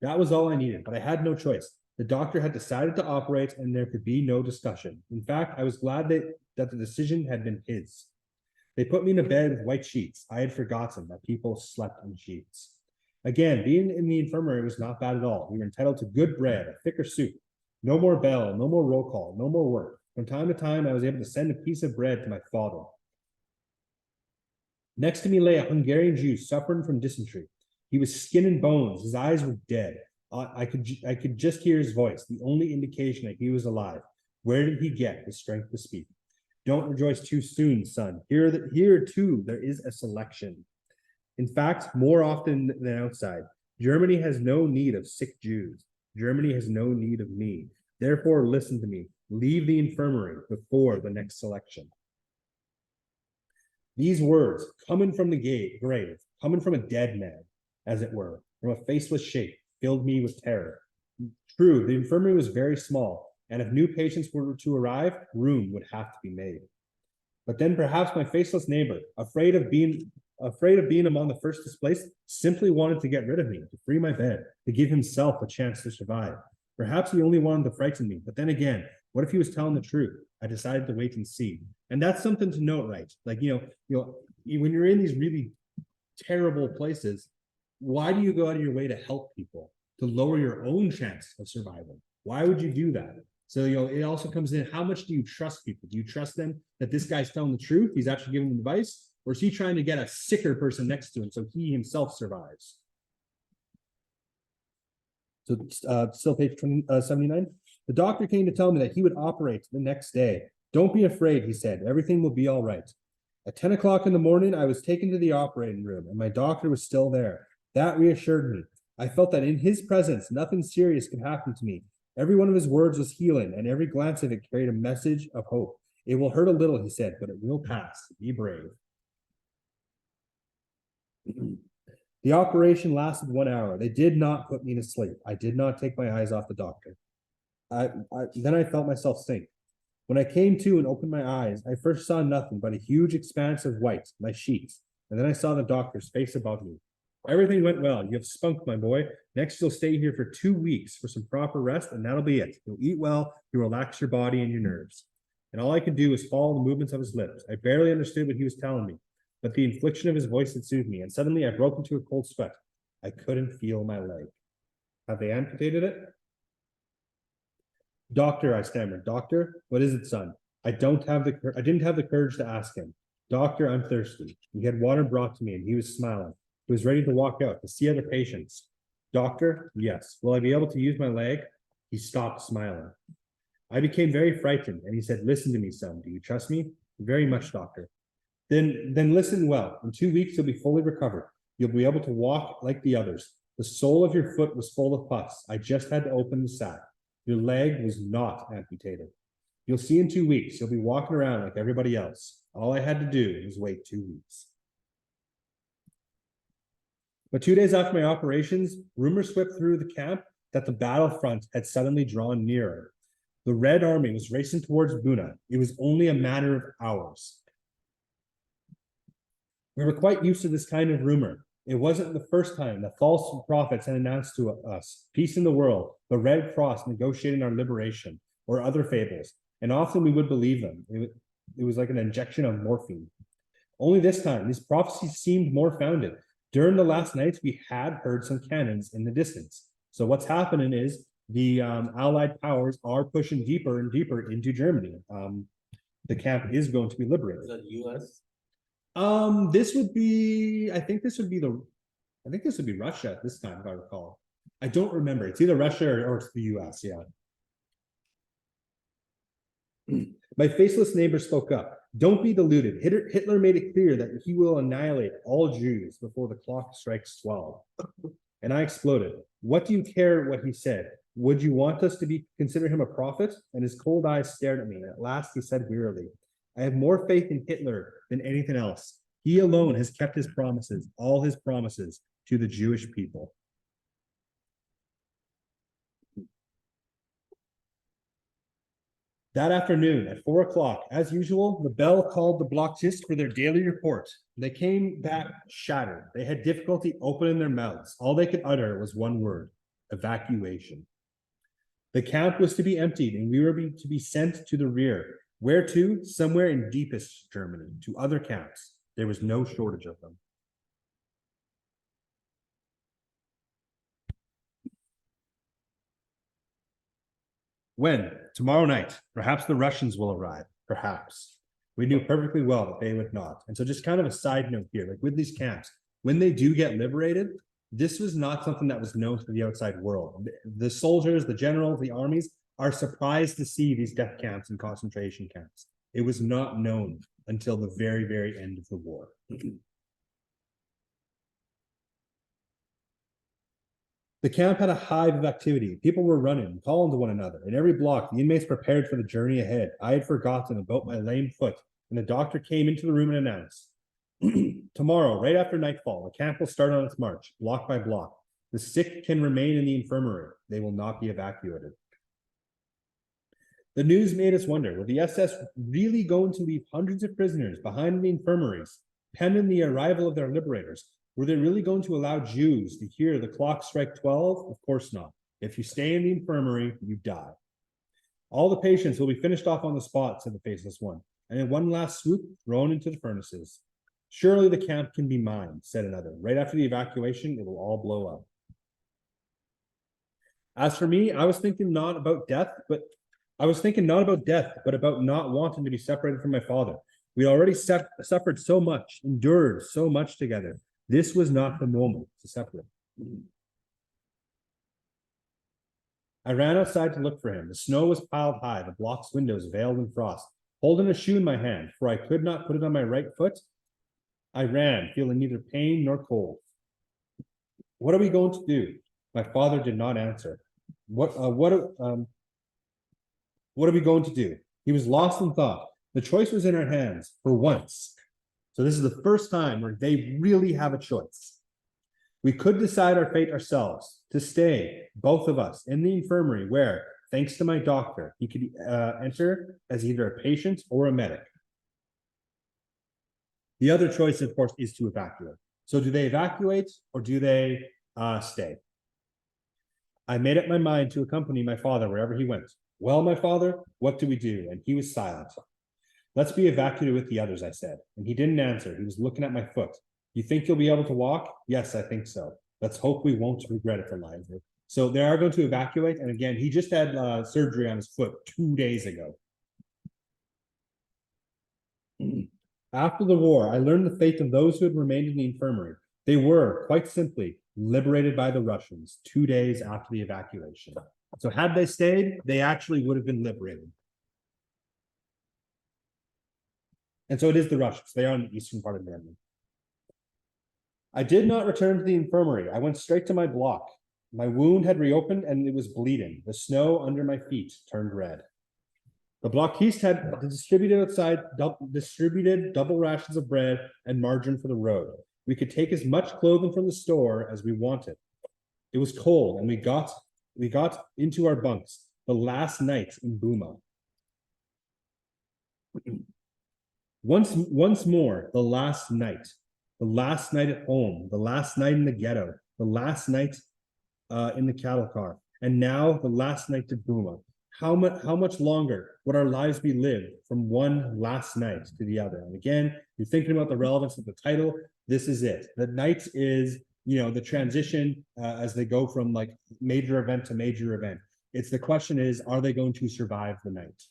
Speaker 3: That was all I needed, but I had no choice. The doctor had decided to operate, and there could be no discussion. In fact, I was glad that the decision had been his. They put me in a bed with white sheets. I had forgotten that people slept in sheets. Again, being in the infirmary was not bad at all. We were entitled to good bread, a thicker soup. No more bell, no more roll call, no more work. From time to time, I was able to send a piece of bread to my father. Next to me lay a Hungarian Jew suffering from dysentery. He was skin and bones. His eyes were dead. I could just hear his voice, the only indication that he was alive. Where did he get the strength to speak? Don't rejoice too soon, son. Here too, there is a selection. In fact, more often than outside, Germany has no need of sick Jews. Germany has no need of me. Therefore, listen to me. Leave the infirmary before the next selection. These words, coming from the grave, coming from a dead man, as it were, from a faceless shape, filled me with terror. True, the infirmary was very small, and if new patients were to arrive, room would have to be made. But then perhaps my faceless neighbor, afraid of being among the first displaced, simply wanted to get rid of me, to free my bed, to give himself a chance to survive. Perhaps he only wanted to frighten me, but then again, what if he was telling the truth? I decided to wait and see. And that's something to note, right? Like, when you're in these really terrible places, why do you go out of your way to help people, to lower your own chance of survival? Why would you do that? So, it also comes in, how much do you trust people? Do you trust them that this guy's telling the truth? He's actually giving them advice? Or is he trying to get a sicker person next to him so he himself survives? So still page 79. The doctor came to tell me that he would operate the next day. Don't be afraid, he said. Everything will be all right. At 10 o'clock in the morning, I was taken to the operating room, and my doctor was still there. That reassured me. I felt that in his presence, nothing serious could happen to me. Every one of his words was healing, and every glance of it carried a message of hope. It will hurt a little, he said, but it will pass. Be brave. The operation lasted 1 hour. They did not put me to sleep. I did not take my eyes off the doctor. Then I felt myself sink. When I came to and opened my eyes, I first saw nothing but a huge expanse of white, my sheets, and then I saw the doctor's face above me. Everything went well. You have spunk, my boy. Next, you'll stay here for 2 weeks for some proper rest, and that'll be it. You'll eat well, you'll relax your body and your nerves. And all I could do was follow the movements of his lips. I barely understood what he was telling me, but the inflection of his voice had soothed me, and suddenly I broke into a cold sweat. I couldn't feel my leg. Have they amputated it? Doctor, I stammered. Doctor, what is it, son? I didn't have the courage to ask him. Doctor, I'm thirsty. He had water brought to me and he was smiling. He was ready to walk out to see other patients. Doctor, yes. Will I be able to use my leg? He stopped smiling. I became very frightened and he said, listen to me, son. Do you trust me? Very much, doctor. Then listen well. In 2 weeks, you'll be fully recovered. You'll be able to walk like the others. The sole of your foot was full of pus. I just had to open the sac. Your leg was not amputated. You'll see in 2 weeks, you'll be walking around like everybody else. All I had to do was wait 2 weeks. But 2 days after my operations, rumors swept through the camp that the battlefront had suddenly drawn nearer. The Red Army was racing towards Buna. It was only a matter of hours. We were quite used to this kind of rumor. It wasn't the first time that false prophets had announced to us peace in the world, the Red Cross negotiating our liberation, or other fables, and often we would believe them. It was like an injection of morphine. Only this time, these prophecies seemed more founded. During the last nights, we had heard some cannons in the distance. So what's happening is the Allied powers are pushing deeper and deeper into Germany. The camp is going to be liberated.
Speaker 2: Is that US?
Speaker 3: This would be, I think this would be Russia at this time, if I recall. I don't remember. It's either Russia or it's the US, yeah. My faceless neighbor spoke up. Don't be deluded. Hitler made it clear that he will annihilate all Jews before the clock strikes 12. And I exploded. What do you care what he said? Would you want us to consider him a prophet? And his cold eyes stared at me. And at last he said wearily, I have more faith in Hitler than anything else. He alone has kept his promises, all his promises to the Jewish people. That afternoon at 4 o'clock, as usual, the bell called the Blockists for their daily report. They came back shattered. They had difficulty opening their mouths. All they could utter was one word: evacuation. The camp was to be emptied and we were to be sent to the rear. Where to? Somewhere in deepest Germany, to other camps. There was no shortage of them. When? Tomorrow night. Perhaps the Russians will arrive. Perhaps. We knew perfectly well that they would not. And so just kind of a side note here, like with these camps, when they do get liberated, this was not something that was known to the outside world. The soldiers, the generals, the armies are surprised to see these death camps and concentration camps. It was not known until the very, very end of the war. The camp had a hive of activity. People were running, calling to one another. In every block, the inmates prepared for the journey ahead. I had forgotten about my lame foot, and the doctor came into the room and announced, tomorrow, right after nightfall, the camp will start on its march, block by block. The sick can remain in the infirmary. They will not be evacuated. The news made us wonder, were the SS really going to leave hundreds of prisoners behind in the infirmaries, pending the arrival of their liberators? Were they really going to allow Jews to hear the clock strike 12? Of course not. If you stay in the infirmary, you die. All the patients will be finished off on the spot, said the faceless one, and in one last swoop, thrown into the furnaces. Surely the camp can be mine, said another. Right after the evacuation, it will all blow up. As for me, I was thinking not about death, but about not wanting to be separated from my father. We already suffered so much, endured so much together. This was not the moment to separate. I ran outside to look for him. The snow was piled high, the block's windows veiled in frost. Holding a shoe in my hand, for I could not put it on my right foot, I ran, feeling neither pain nor cold. What are we going to do? My father did not answer. What are we going to do? He was lost in thought. The choice was in our hands for once. So this is the first time where they really have a choice. We could decide our fate ourselves, to stay, both of us, in the infirmary where, thanks to my doctor, he could enter as either a patient or a medic. The other choice, of course, is to evacuate. So do they evacuate or do they stay? I made up my mind to accompany my father wherever he went. Well, my father, what do we do? And he was silent. Let's be evacuated with the others, I said. And he didn't answer. He was looking at my foot. You think you'll be able to walk? Yes, I think so. Let's hope we won't regret it, Eliza. So they are going to evacuate. And again, he just had surgery on his foot 2 days ago. After the war, I learned the fate of those who had remained in the infirmary. They were, quite simply, liberated by the Russians 2 days after the evacuation. So had they stayed, they actually would have been liberated. And so it is the Russians. They are in the eastern part of Myanmar. I did not return to the infirmary. I went straight to my block. My wound had reopened and it was bleeding. The snow under my feet turned red. The blockiste had distributed double rations of bread and margarine for the road. We could take as much clothing from the store as we wanted. It was cold, and we got into our bunks the last night in Buma. Once more, the last night at home, the last night in the ghetto, the last night in the cattle car, and now the last night to Buma. How much longer would our lives be lived from one last night to the other? And again, you're thinking about the relevance of the title. This is it. The night is, the transition as they go from like major event to major event. It's the question is, are they going to survive the night?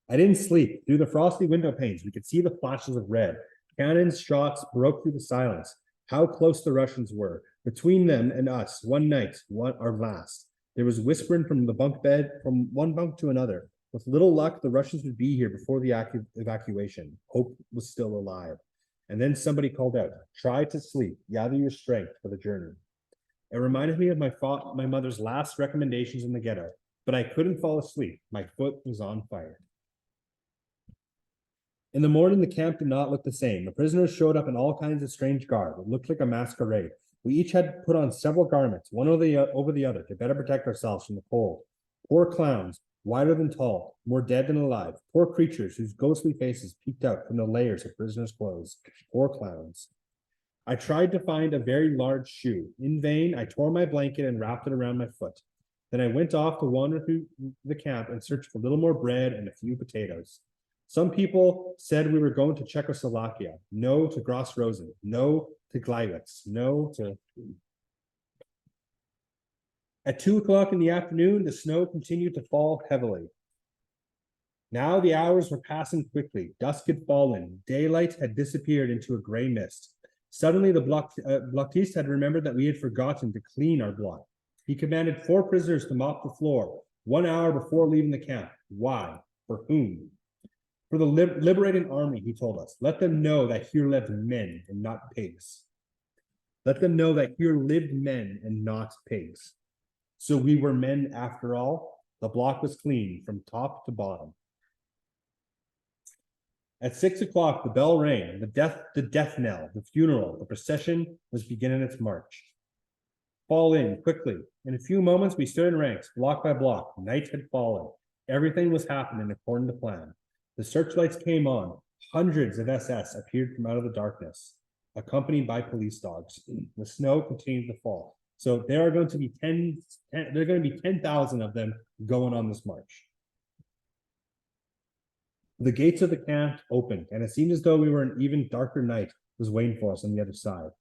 Speaker 3: I didn't sleep. Through the frosty window panes, we could see the flashes of red. Cannons' shots broke through the silence. How close the Russians were. Between them and us, one night, our last. There was whispering from the bunk bed, from one bunk to another. With little luck, the Russians would be here before the evacuation. Hope was still alive. And then somebody called out, try to sleep, gather your strength for the journey. It reminded me of my mother's last recommendations in the ghetto, but I couldn't fall asleep. My foot was on fire. In the morning, the camp did not look the same. The prisoners showed up in all kinds of strange garb. It looked like a masquerade. We each had put on several garments, one over the other, to better protect ourselves from the cold. Poor clowns, wider than tall, more dead than alive. Poor creatures whose ghostly faces peeked out from the layers of prisoners' clothes. Poor clowns. I tried to find a very large shoe. In vain, I tore my blanket and wrapped it around my foot. Then I went off to wander through the camp and searched for a little more bread and a few potatoes. Some people said we were going to Czechoslovakia. No to Gross Rosen. No to Gleiwitz. No to... At 2 o'clock in the afternoon, the snow continued to fall heavily. Now the hours were passing quickly. Dusk had fallen. Daylight had disappeared into a gray mist. Suddenly, the blockiste had remembered that we had forgotten to clean our block. He commanded 4 prisoners to mop the floor 1 hour before leaving the camp. Why? For whom? For the liberating army, he told us. Let them know that here lived men and not pigs. Let them know that here lived men and not pigs. So we were men after all. The block was clean from top to bottom. At 6 o'clock, the bell rang. The death knell, the funeral, the procession was beginning its march. Fall in quickly. In a few moments, we stood in ranks, block by block. Night had fallen. Everything was happening according to plan. The searchlights came on. Hundreds of SS appeared from out of the darkness, accompanied by police dogs. The snow continued to fall. So there are going to be 10,000 of them going on this march. The gates of the camp opened, and it seemed as though we were an even darker night was waiting for us on the other side.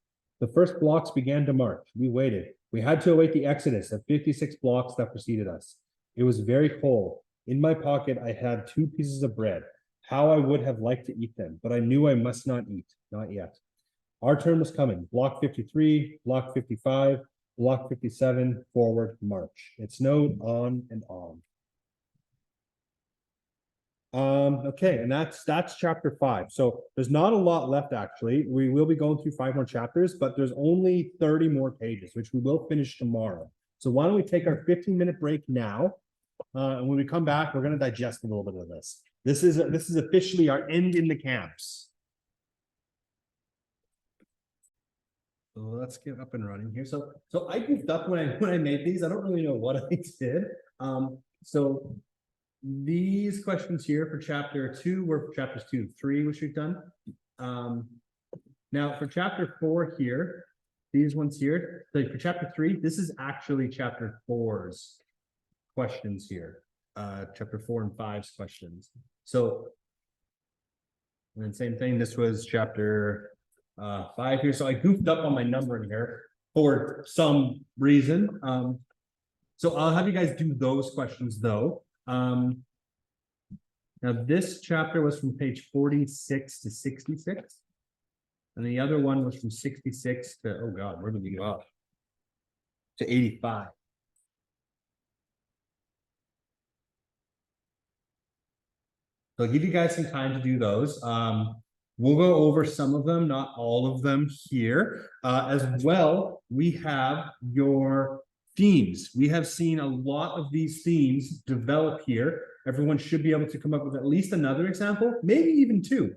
Speaker 3: The first blocks began to march. We waited. We had to await the exodus of 56 blocks that preceded us. It was very cold. In my pocket, I had 2 pieces of bread. How I would have liked to eat them, but I knew I must not eat, not yet. Our turn was coming. Block 53, block 55, block 57, forward, march. It snowed on and on. Okay, and that's chapter 5. So there's not a lot left, actually. We will be going through 5 more chapters, but there's only 30 more pages, which we will finish tomorrow. So why don't we take our 15-minute break now? And when we come back, we're going to digest a little bit of this. This is officially our end in the camps. So let's get up and running here. So I goofed up when I made these. I don't really know what I did. So these questions here for chapter 2 were for chapters 2 and 3, which we've done. Now for chapter 4 here, these ones here. So for chapter 3, this is actually chapter 4's questions here. Chapter 4 and 5's questions. So, and then same thing, this was chapter 5 here. So I goofed up on my numbering here for some reason. So I'll have you guys do those questions though.
Speaker 4: Now, this chapter was from page 46 to 66. And the other one was from 66 to, oh God, where did we go up? To 85. So I'll give you guys some time to do those. We'll go over some of them, not all of them here. As well, we have your themes. We have seen a lot of these themes develop here. Everyone should be able to come up with at least another example, maybe even two.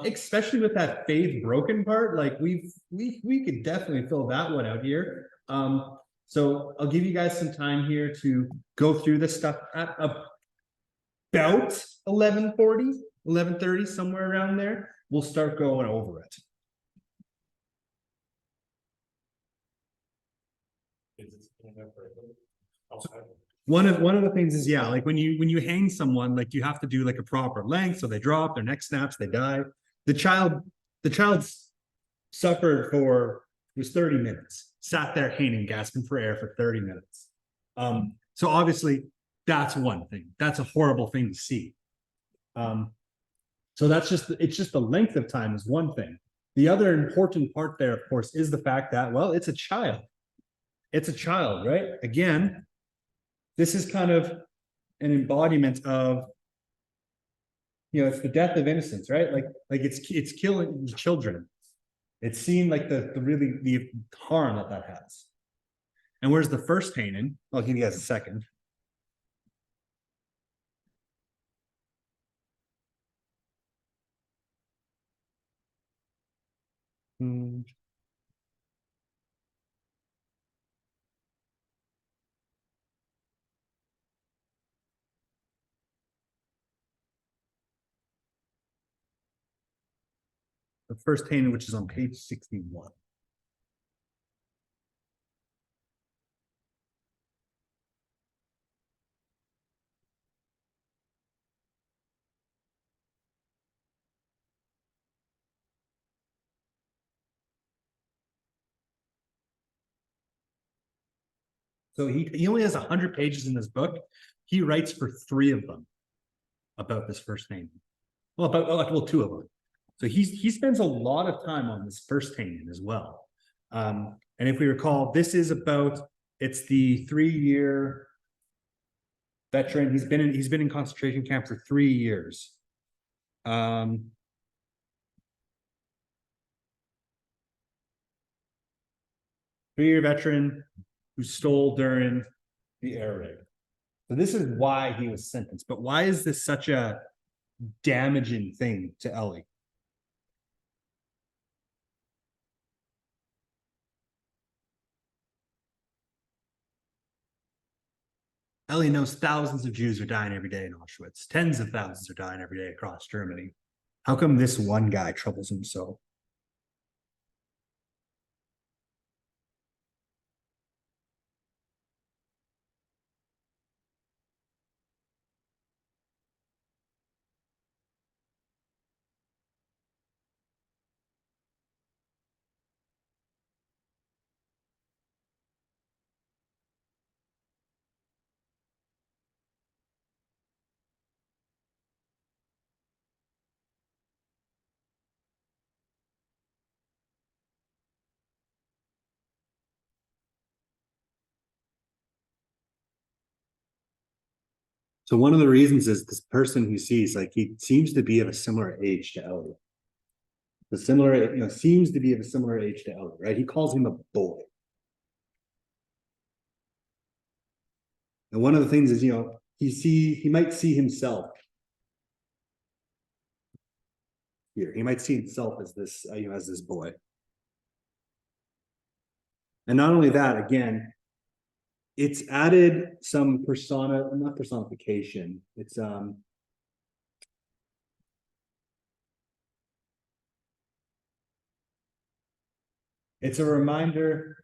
Speaker 4: Especially with that faith broken part, like we could definitely fill that one out here. So I'll give you guys some time here to go through this stuff at about 11:40, 11:30, somewhere around there. We'll start going over it. One of the things is, yeah, like when you hang someone, like you have to do like a proper length, so they drop, their neck snaps, they die. The child suffered for, it was 30 minutes, sat there hanging, gasping for air for 30 minutes. So obviously that's one thing. That's a horrible thing to see. So it's just the length of time is one thing. The other important part there, of course, is the fact that, well, it's a child. It's a child, right? Again, this is kind of an embodiment of, it's the death of innocence, right? Like it's killing children. It's seeing like the harm that has. And where's the first painting? I'll give you guys a second. The first painting, which is on page 61. So he only has 100 pages in this book. He writes for 3 of them about this first painting. Well, 2 of them. So he spends a lot of time on this first painting as well. And if we recall, this is it's the 3-year veteran. He's been in concentration camp for 3 years. 3-year veteran who stole during the air raid. So this is why he was sentenced. But why is this such a damaging thing to Ellie? Ellie knows thousands of Jews are dying every day in Auschwitz. Tens of thousands are dying every day across Germany. How come this one guy troubles him so? So one of the reasons is this person who sees, like, he seems to be of a similar age to Ellie. Seems to be of a similar age to Ellie, right? He calls him a boy. And one of the things is, he might see himself here. He might see himself as this, as this boy. And not only that, again, it's added some not personification. It's a reminder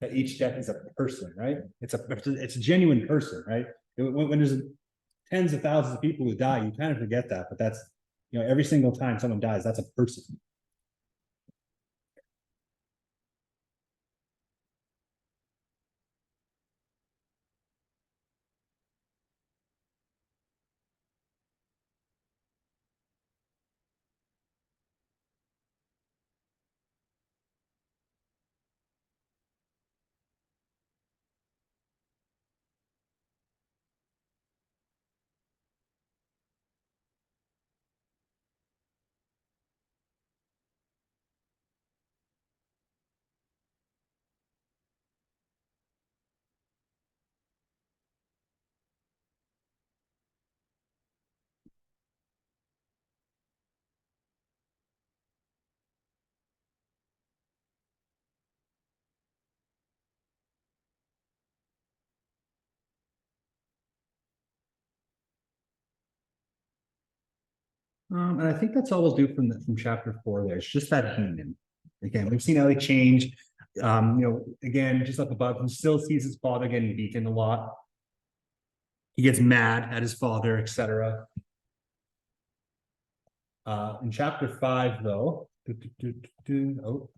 Speaker 4: that each death is a person, right? It's a genuine person, right? When there's tens of thousands of people who die, you kind of forget that, but that's, every single time someone dies, that's a person. And I think that's all we'll do from chapter 4 there. It's just that Haman. Again, we've seen Ellie change. Again, just up above, he still sees his father getting beaten a lot. He gets mad at his father, etc. In chapter 5, though, oh.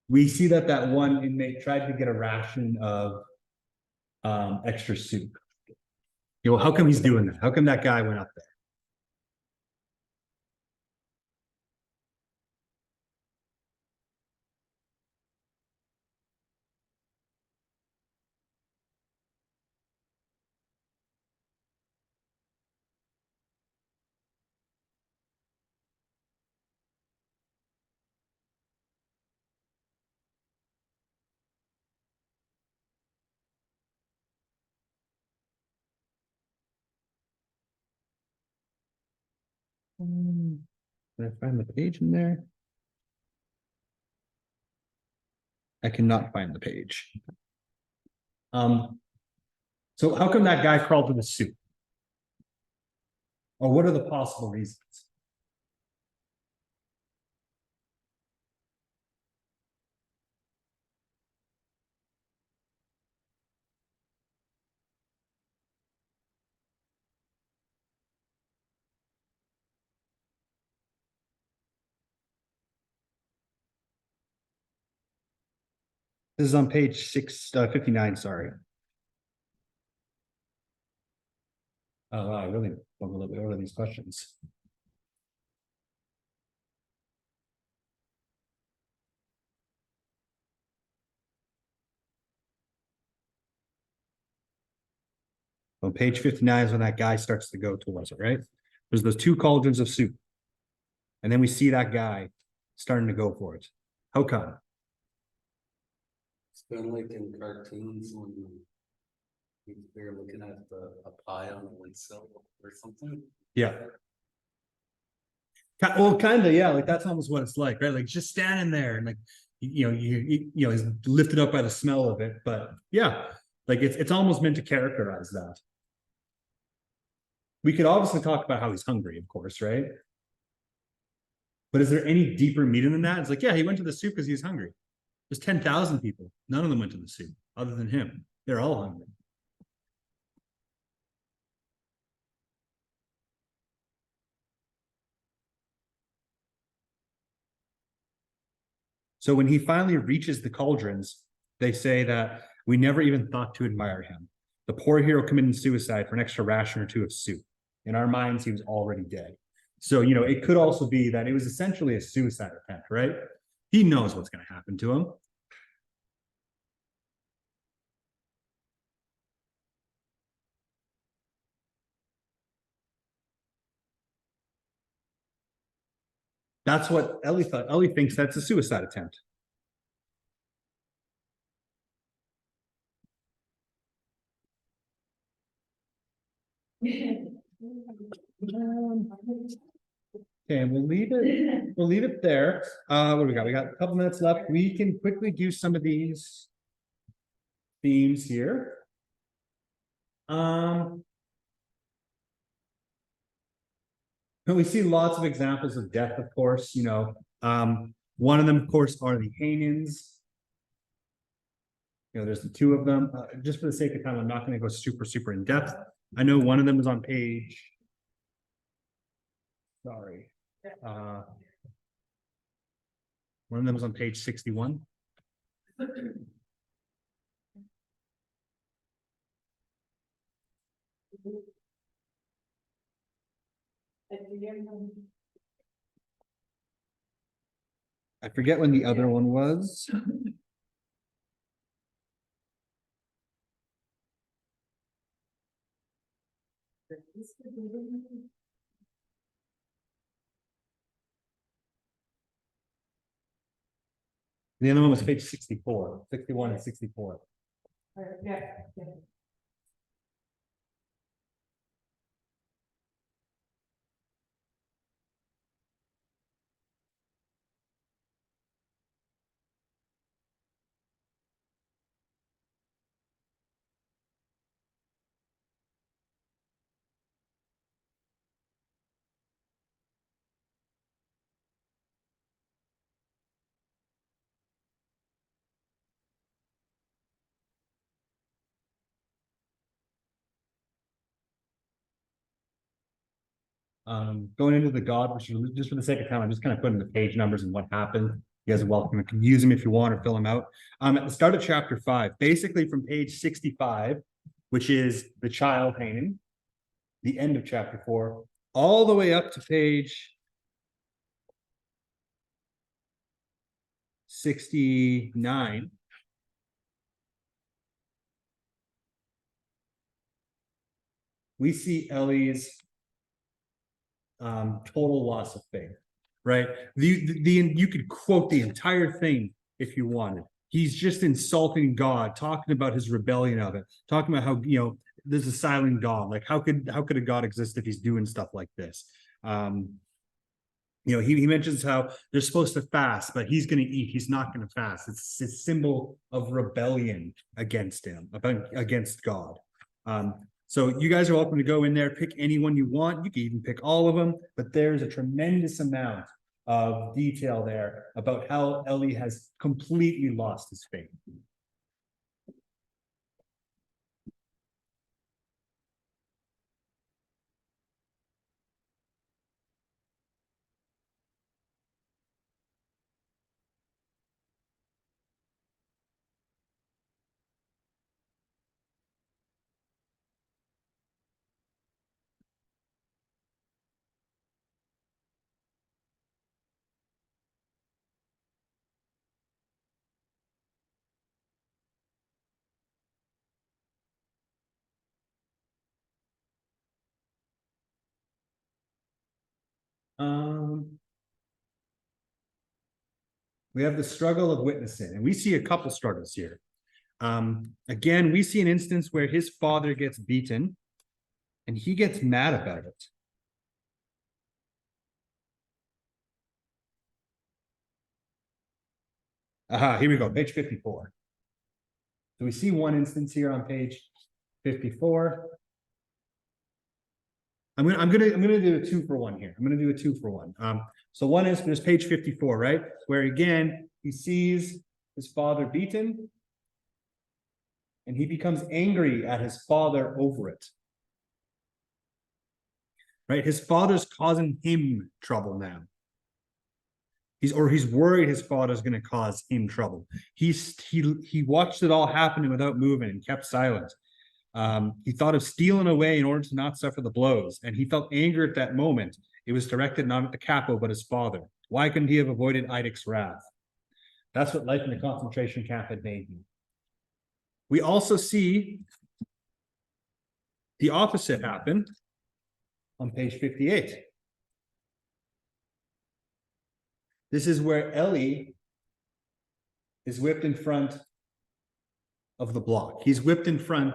Speaker 4: We see that one inmate tried to get a ration of extra soup. How come he's doing that? How come that guy went up there? Did I find the page in there? I cannot find the page. So how come that guy crawled to the soup? Or what are the possible reasons? This is on page 59, sorry. Oh, wow, I really want a little bit over these questions. On page 59 is when that guy starts to go towards it, right? There's those 2 cauldrons of soup. And then we see that guy starting to go for it. How come?
Speaker 2: It's kind of like in cartoons when they're looking at a pie on a windsill or something.
Speaker 4: Yeah. Well, kind of, yeah. Like that's almost what it's like, right? Like just standing there and like, he's lifted up by the smell of it. But yeah, like it's almost meant to characterize that. We could obviously talk about how he's hungry, of course, right? But is there any deeper meaning than that? It's like, yeah, he went to the soup because he was hungry. There's 10,000 people. None of them went to the soup other than him. They're all hungry. So when he finally reaches the cauldrons, they say that we never even thought to admire him. The poor hero committed suicide for an extra ration or 2 of soup. In our minds, he was already dead. So, it could also be that it was essentially a suicide attempt, right? He knows what's going to happen to him. That's what Ellie thought. Ellie thinks that's a suicide attempt. Okay, we'll leave it there. What do we got? We got a couple minutes left. We can quickly do some of these themes here. And we see lots of examples of death, of course, one of them, of course, are the Hanans. There's the 2 of them. Just for the sake of time, I'm not going to go super in depth. I know one of them is on page. Sorry. One of them is on page 61. I forget when the other one was. The other one was page 64, 61 and 64. Going into the God, which is just for the sake of time, I'm just kind of putting the page numbers and what happened. You guys are welcome to use them if you want or fill them out. At the start of chapter 5, basically from page 65, which is the child hanging, the end of chapter 4, all the way up to page 69. We see Ellie's total loss of faith, right? You could quote the entire thing if you wanted. He's just insulting God, talking about his rebellion of it, talking about how, there's a silent God. Like, how could a God exist if he's doing stuff like this? He mentions how they're supposed to fast, but he's going to eat. He's not going to fast. It's a symbol of rebellion against him, against God. So you guys are welcome to go in there, pick anyone you want. You can even pick all of them, but there's a tremendous amount of detail there about how Ellie has completely lost his faith. We have the struggle of witnessing, and we see a couple struggles here. Again, we see an instance where his father gets beaten and he gets mad about it. Aha, here we go, page 54. So we see one instance here on page 54. I'm gonna do a 2-for-1 here. I'm gonna do a 2-for-1. So one is there's page 54, right? Where again, he sees his father beaten and he becomes angry at his father over it. Right? His father's causing him trouble now. He's worried his father's going to cause him trouble. He watched it all happening without moving and kept silent. He thought of stealing away in order to not suffer the blows, and he felt anger at that moment. It was directed not at the capo, but his father. Why couldn't he have avoided Eidic's wrath? That's what life in the concentration camp had made him. We also see the opposite happen on page 58. This is where Ellie is whipped in front of the block. He's whipped in front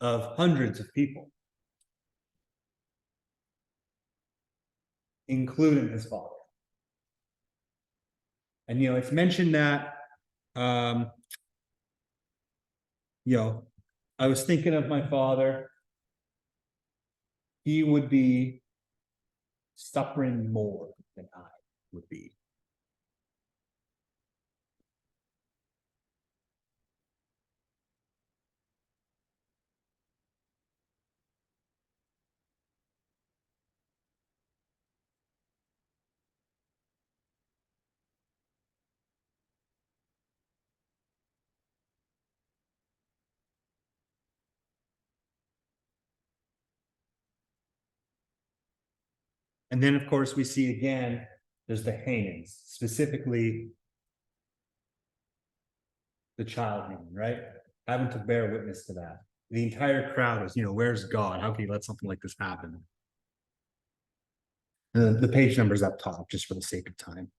Speaker 4: of hundreds of people, including his father. And, it's mentioned that, I was thinking of my father. He would be suffering more than I would be. And then, of course, we see again, there's the hangings, specifically the child hanging, right? Having to bear witness to that. The entire crowd is, where's God? How can he let something like this happen? The page number's up top, just for the sake of time.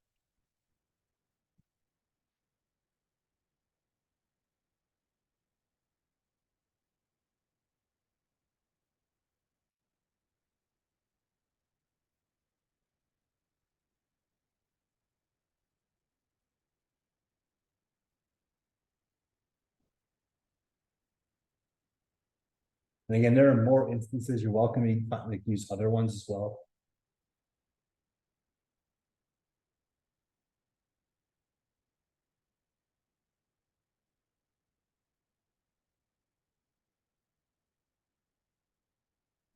Speaker 4: And again, there are more instances. You're welcome to use other ones as well.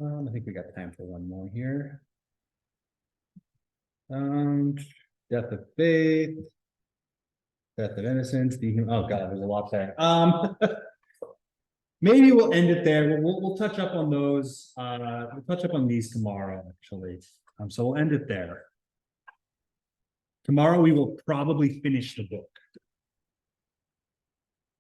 Speaker 4: I think we got time for one more here. Death of faith. Death of innocence, oh god, there's a lot there. Maybe we'll end it there. We'll touch up on those, we'll touch up on these tomorrow, actually. So we'll end it there. Tomorrow, we will probably finish the book.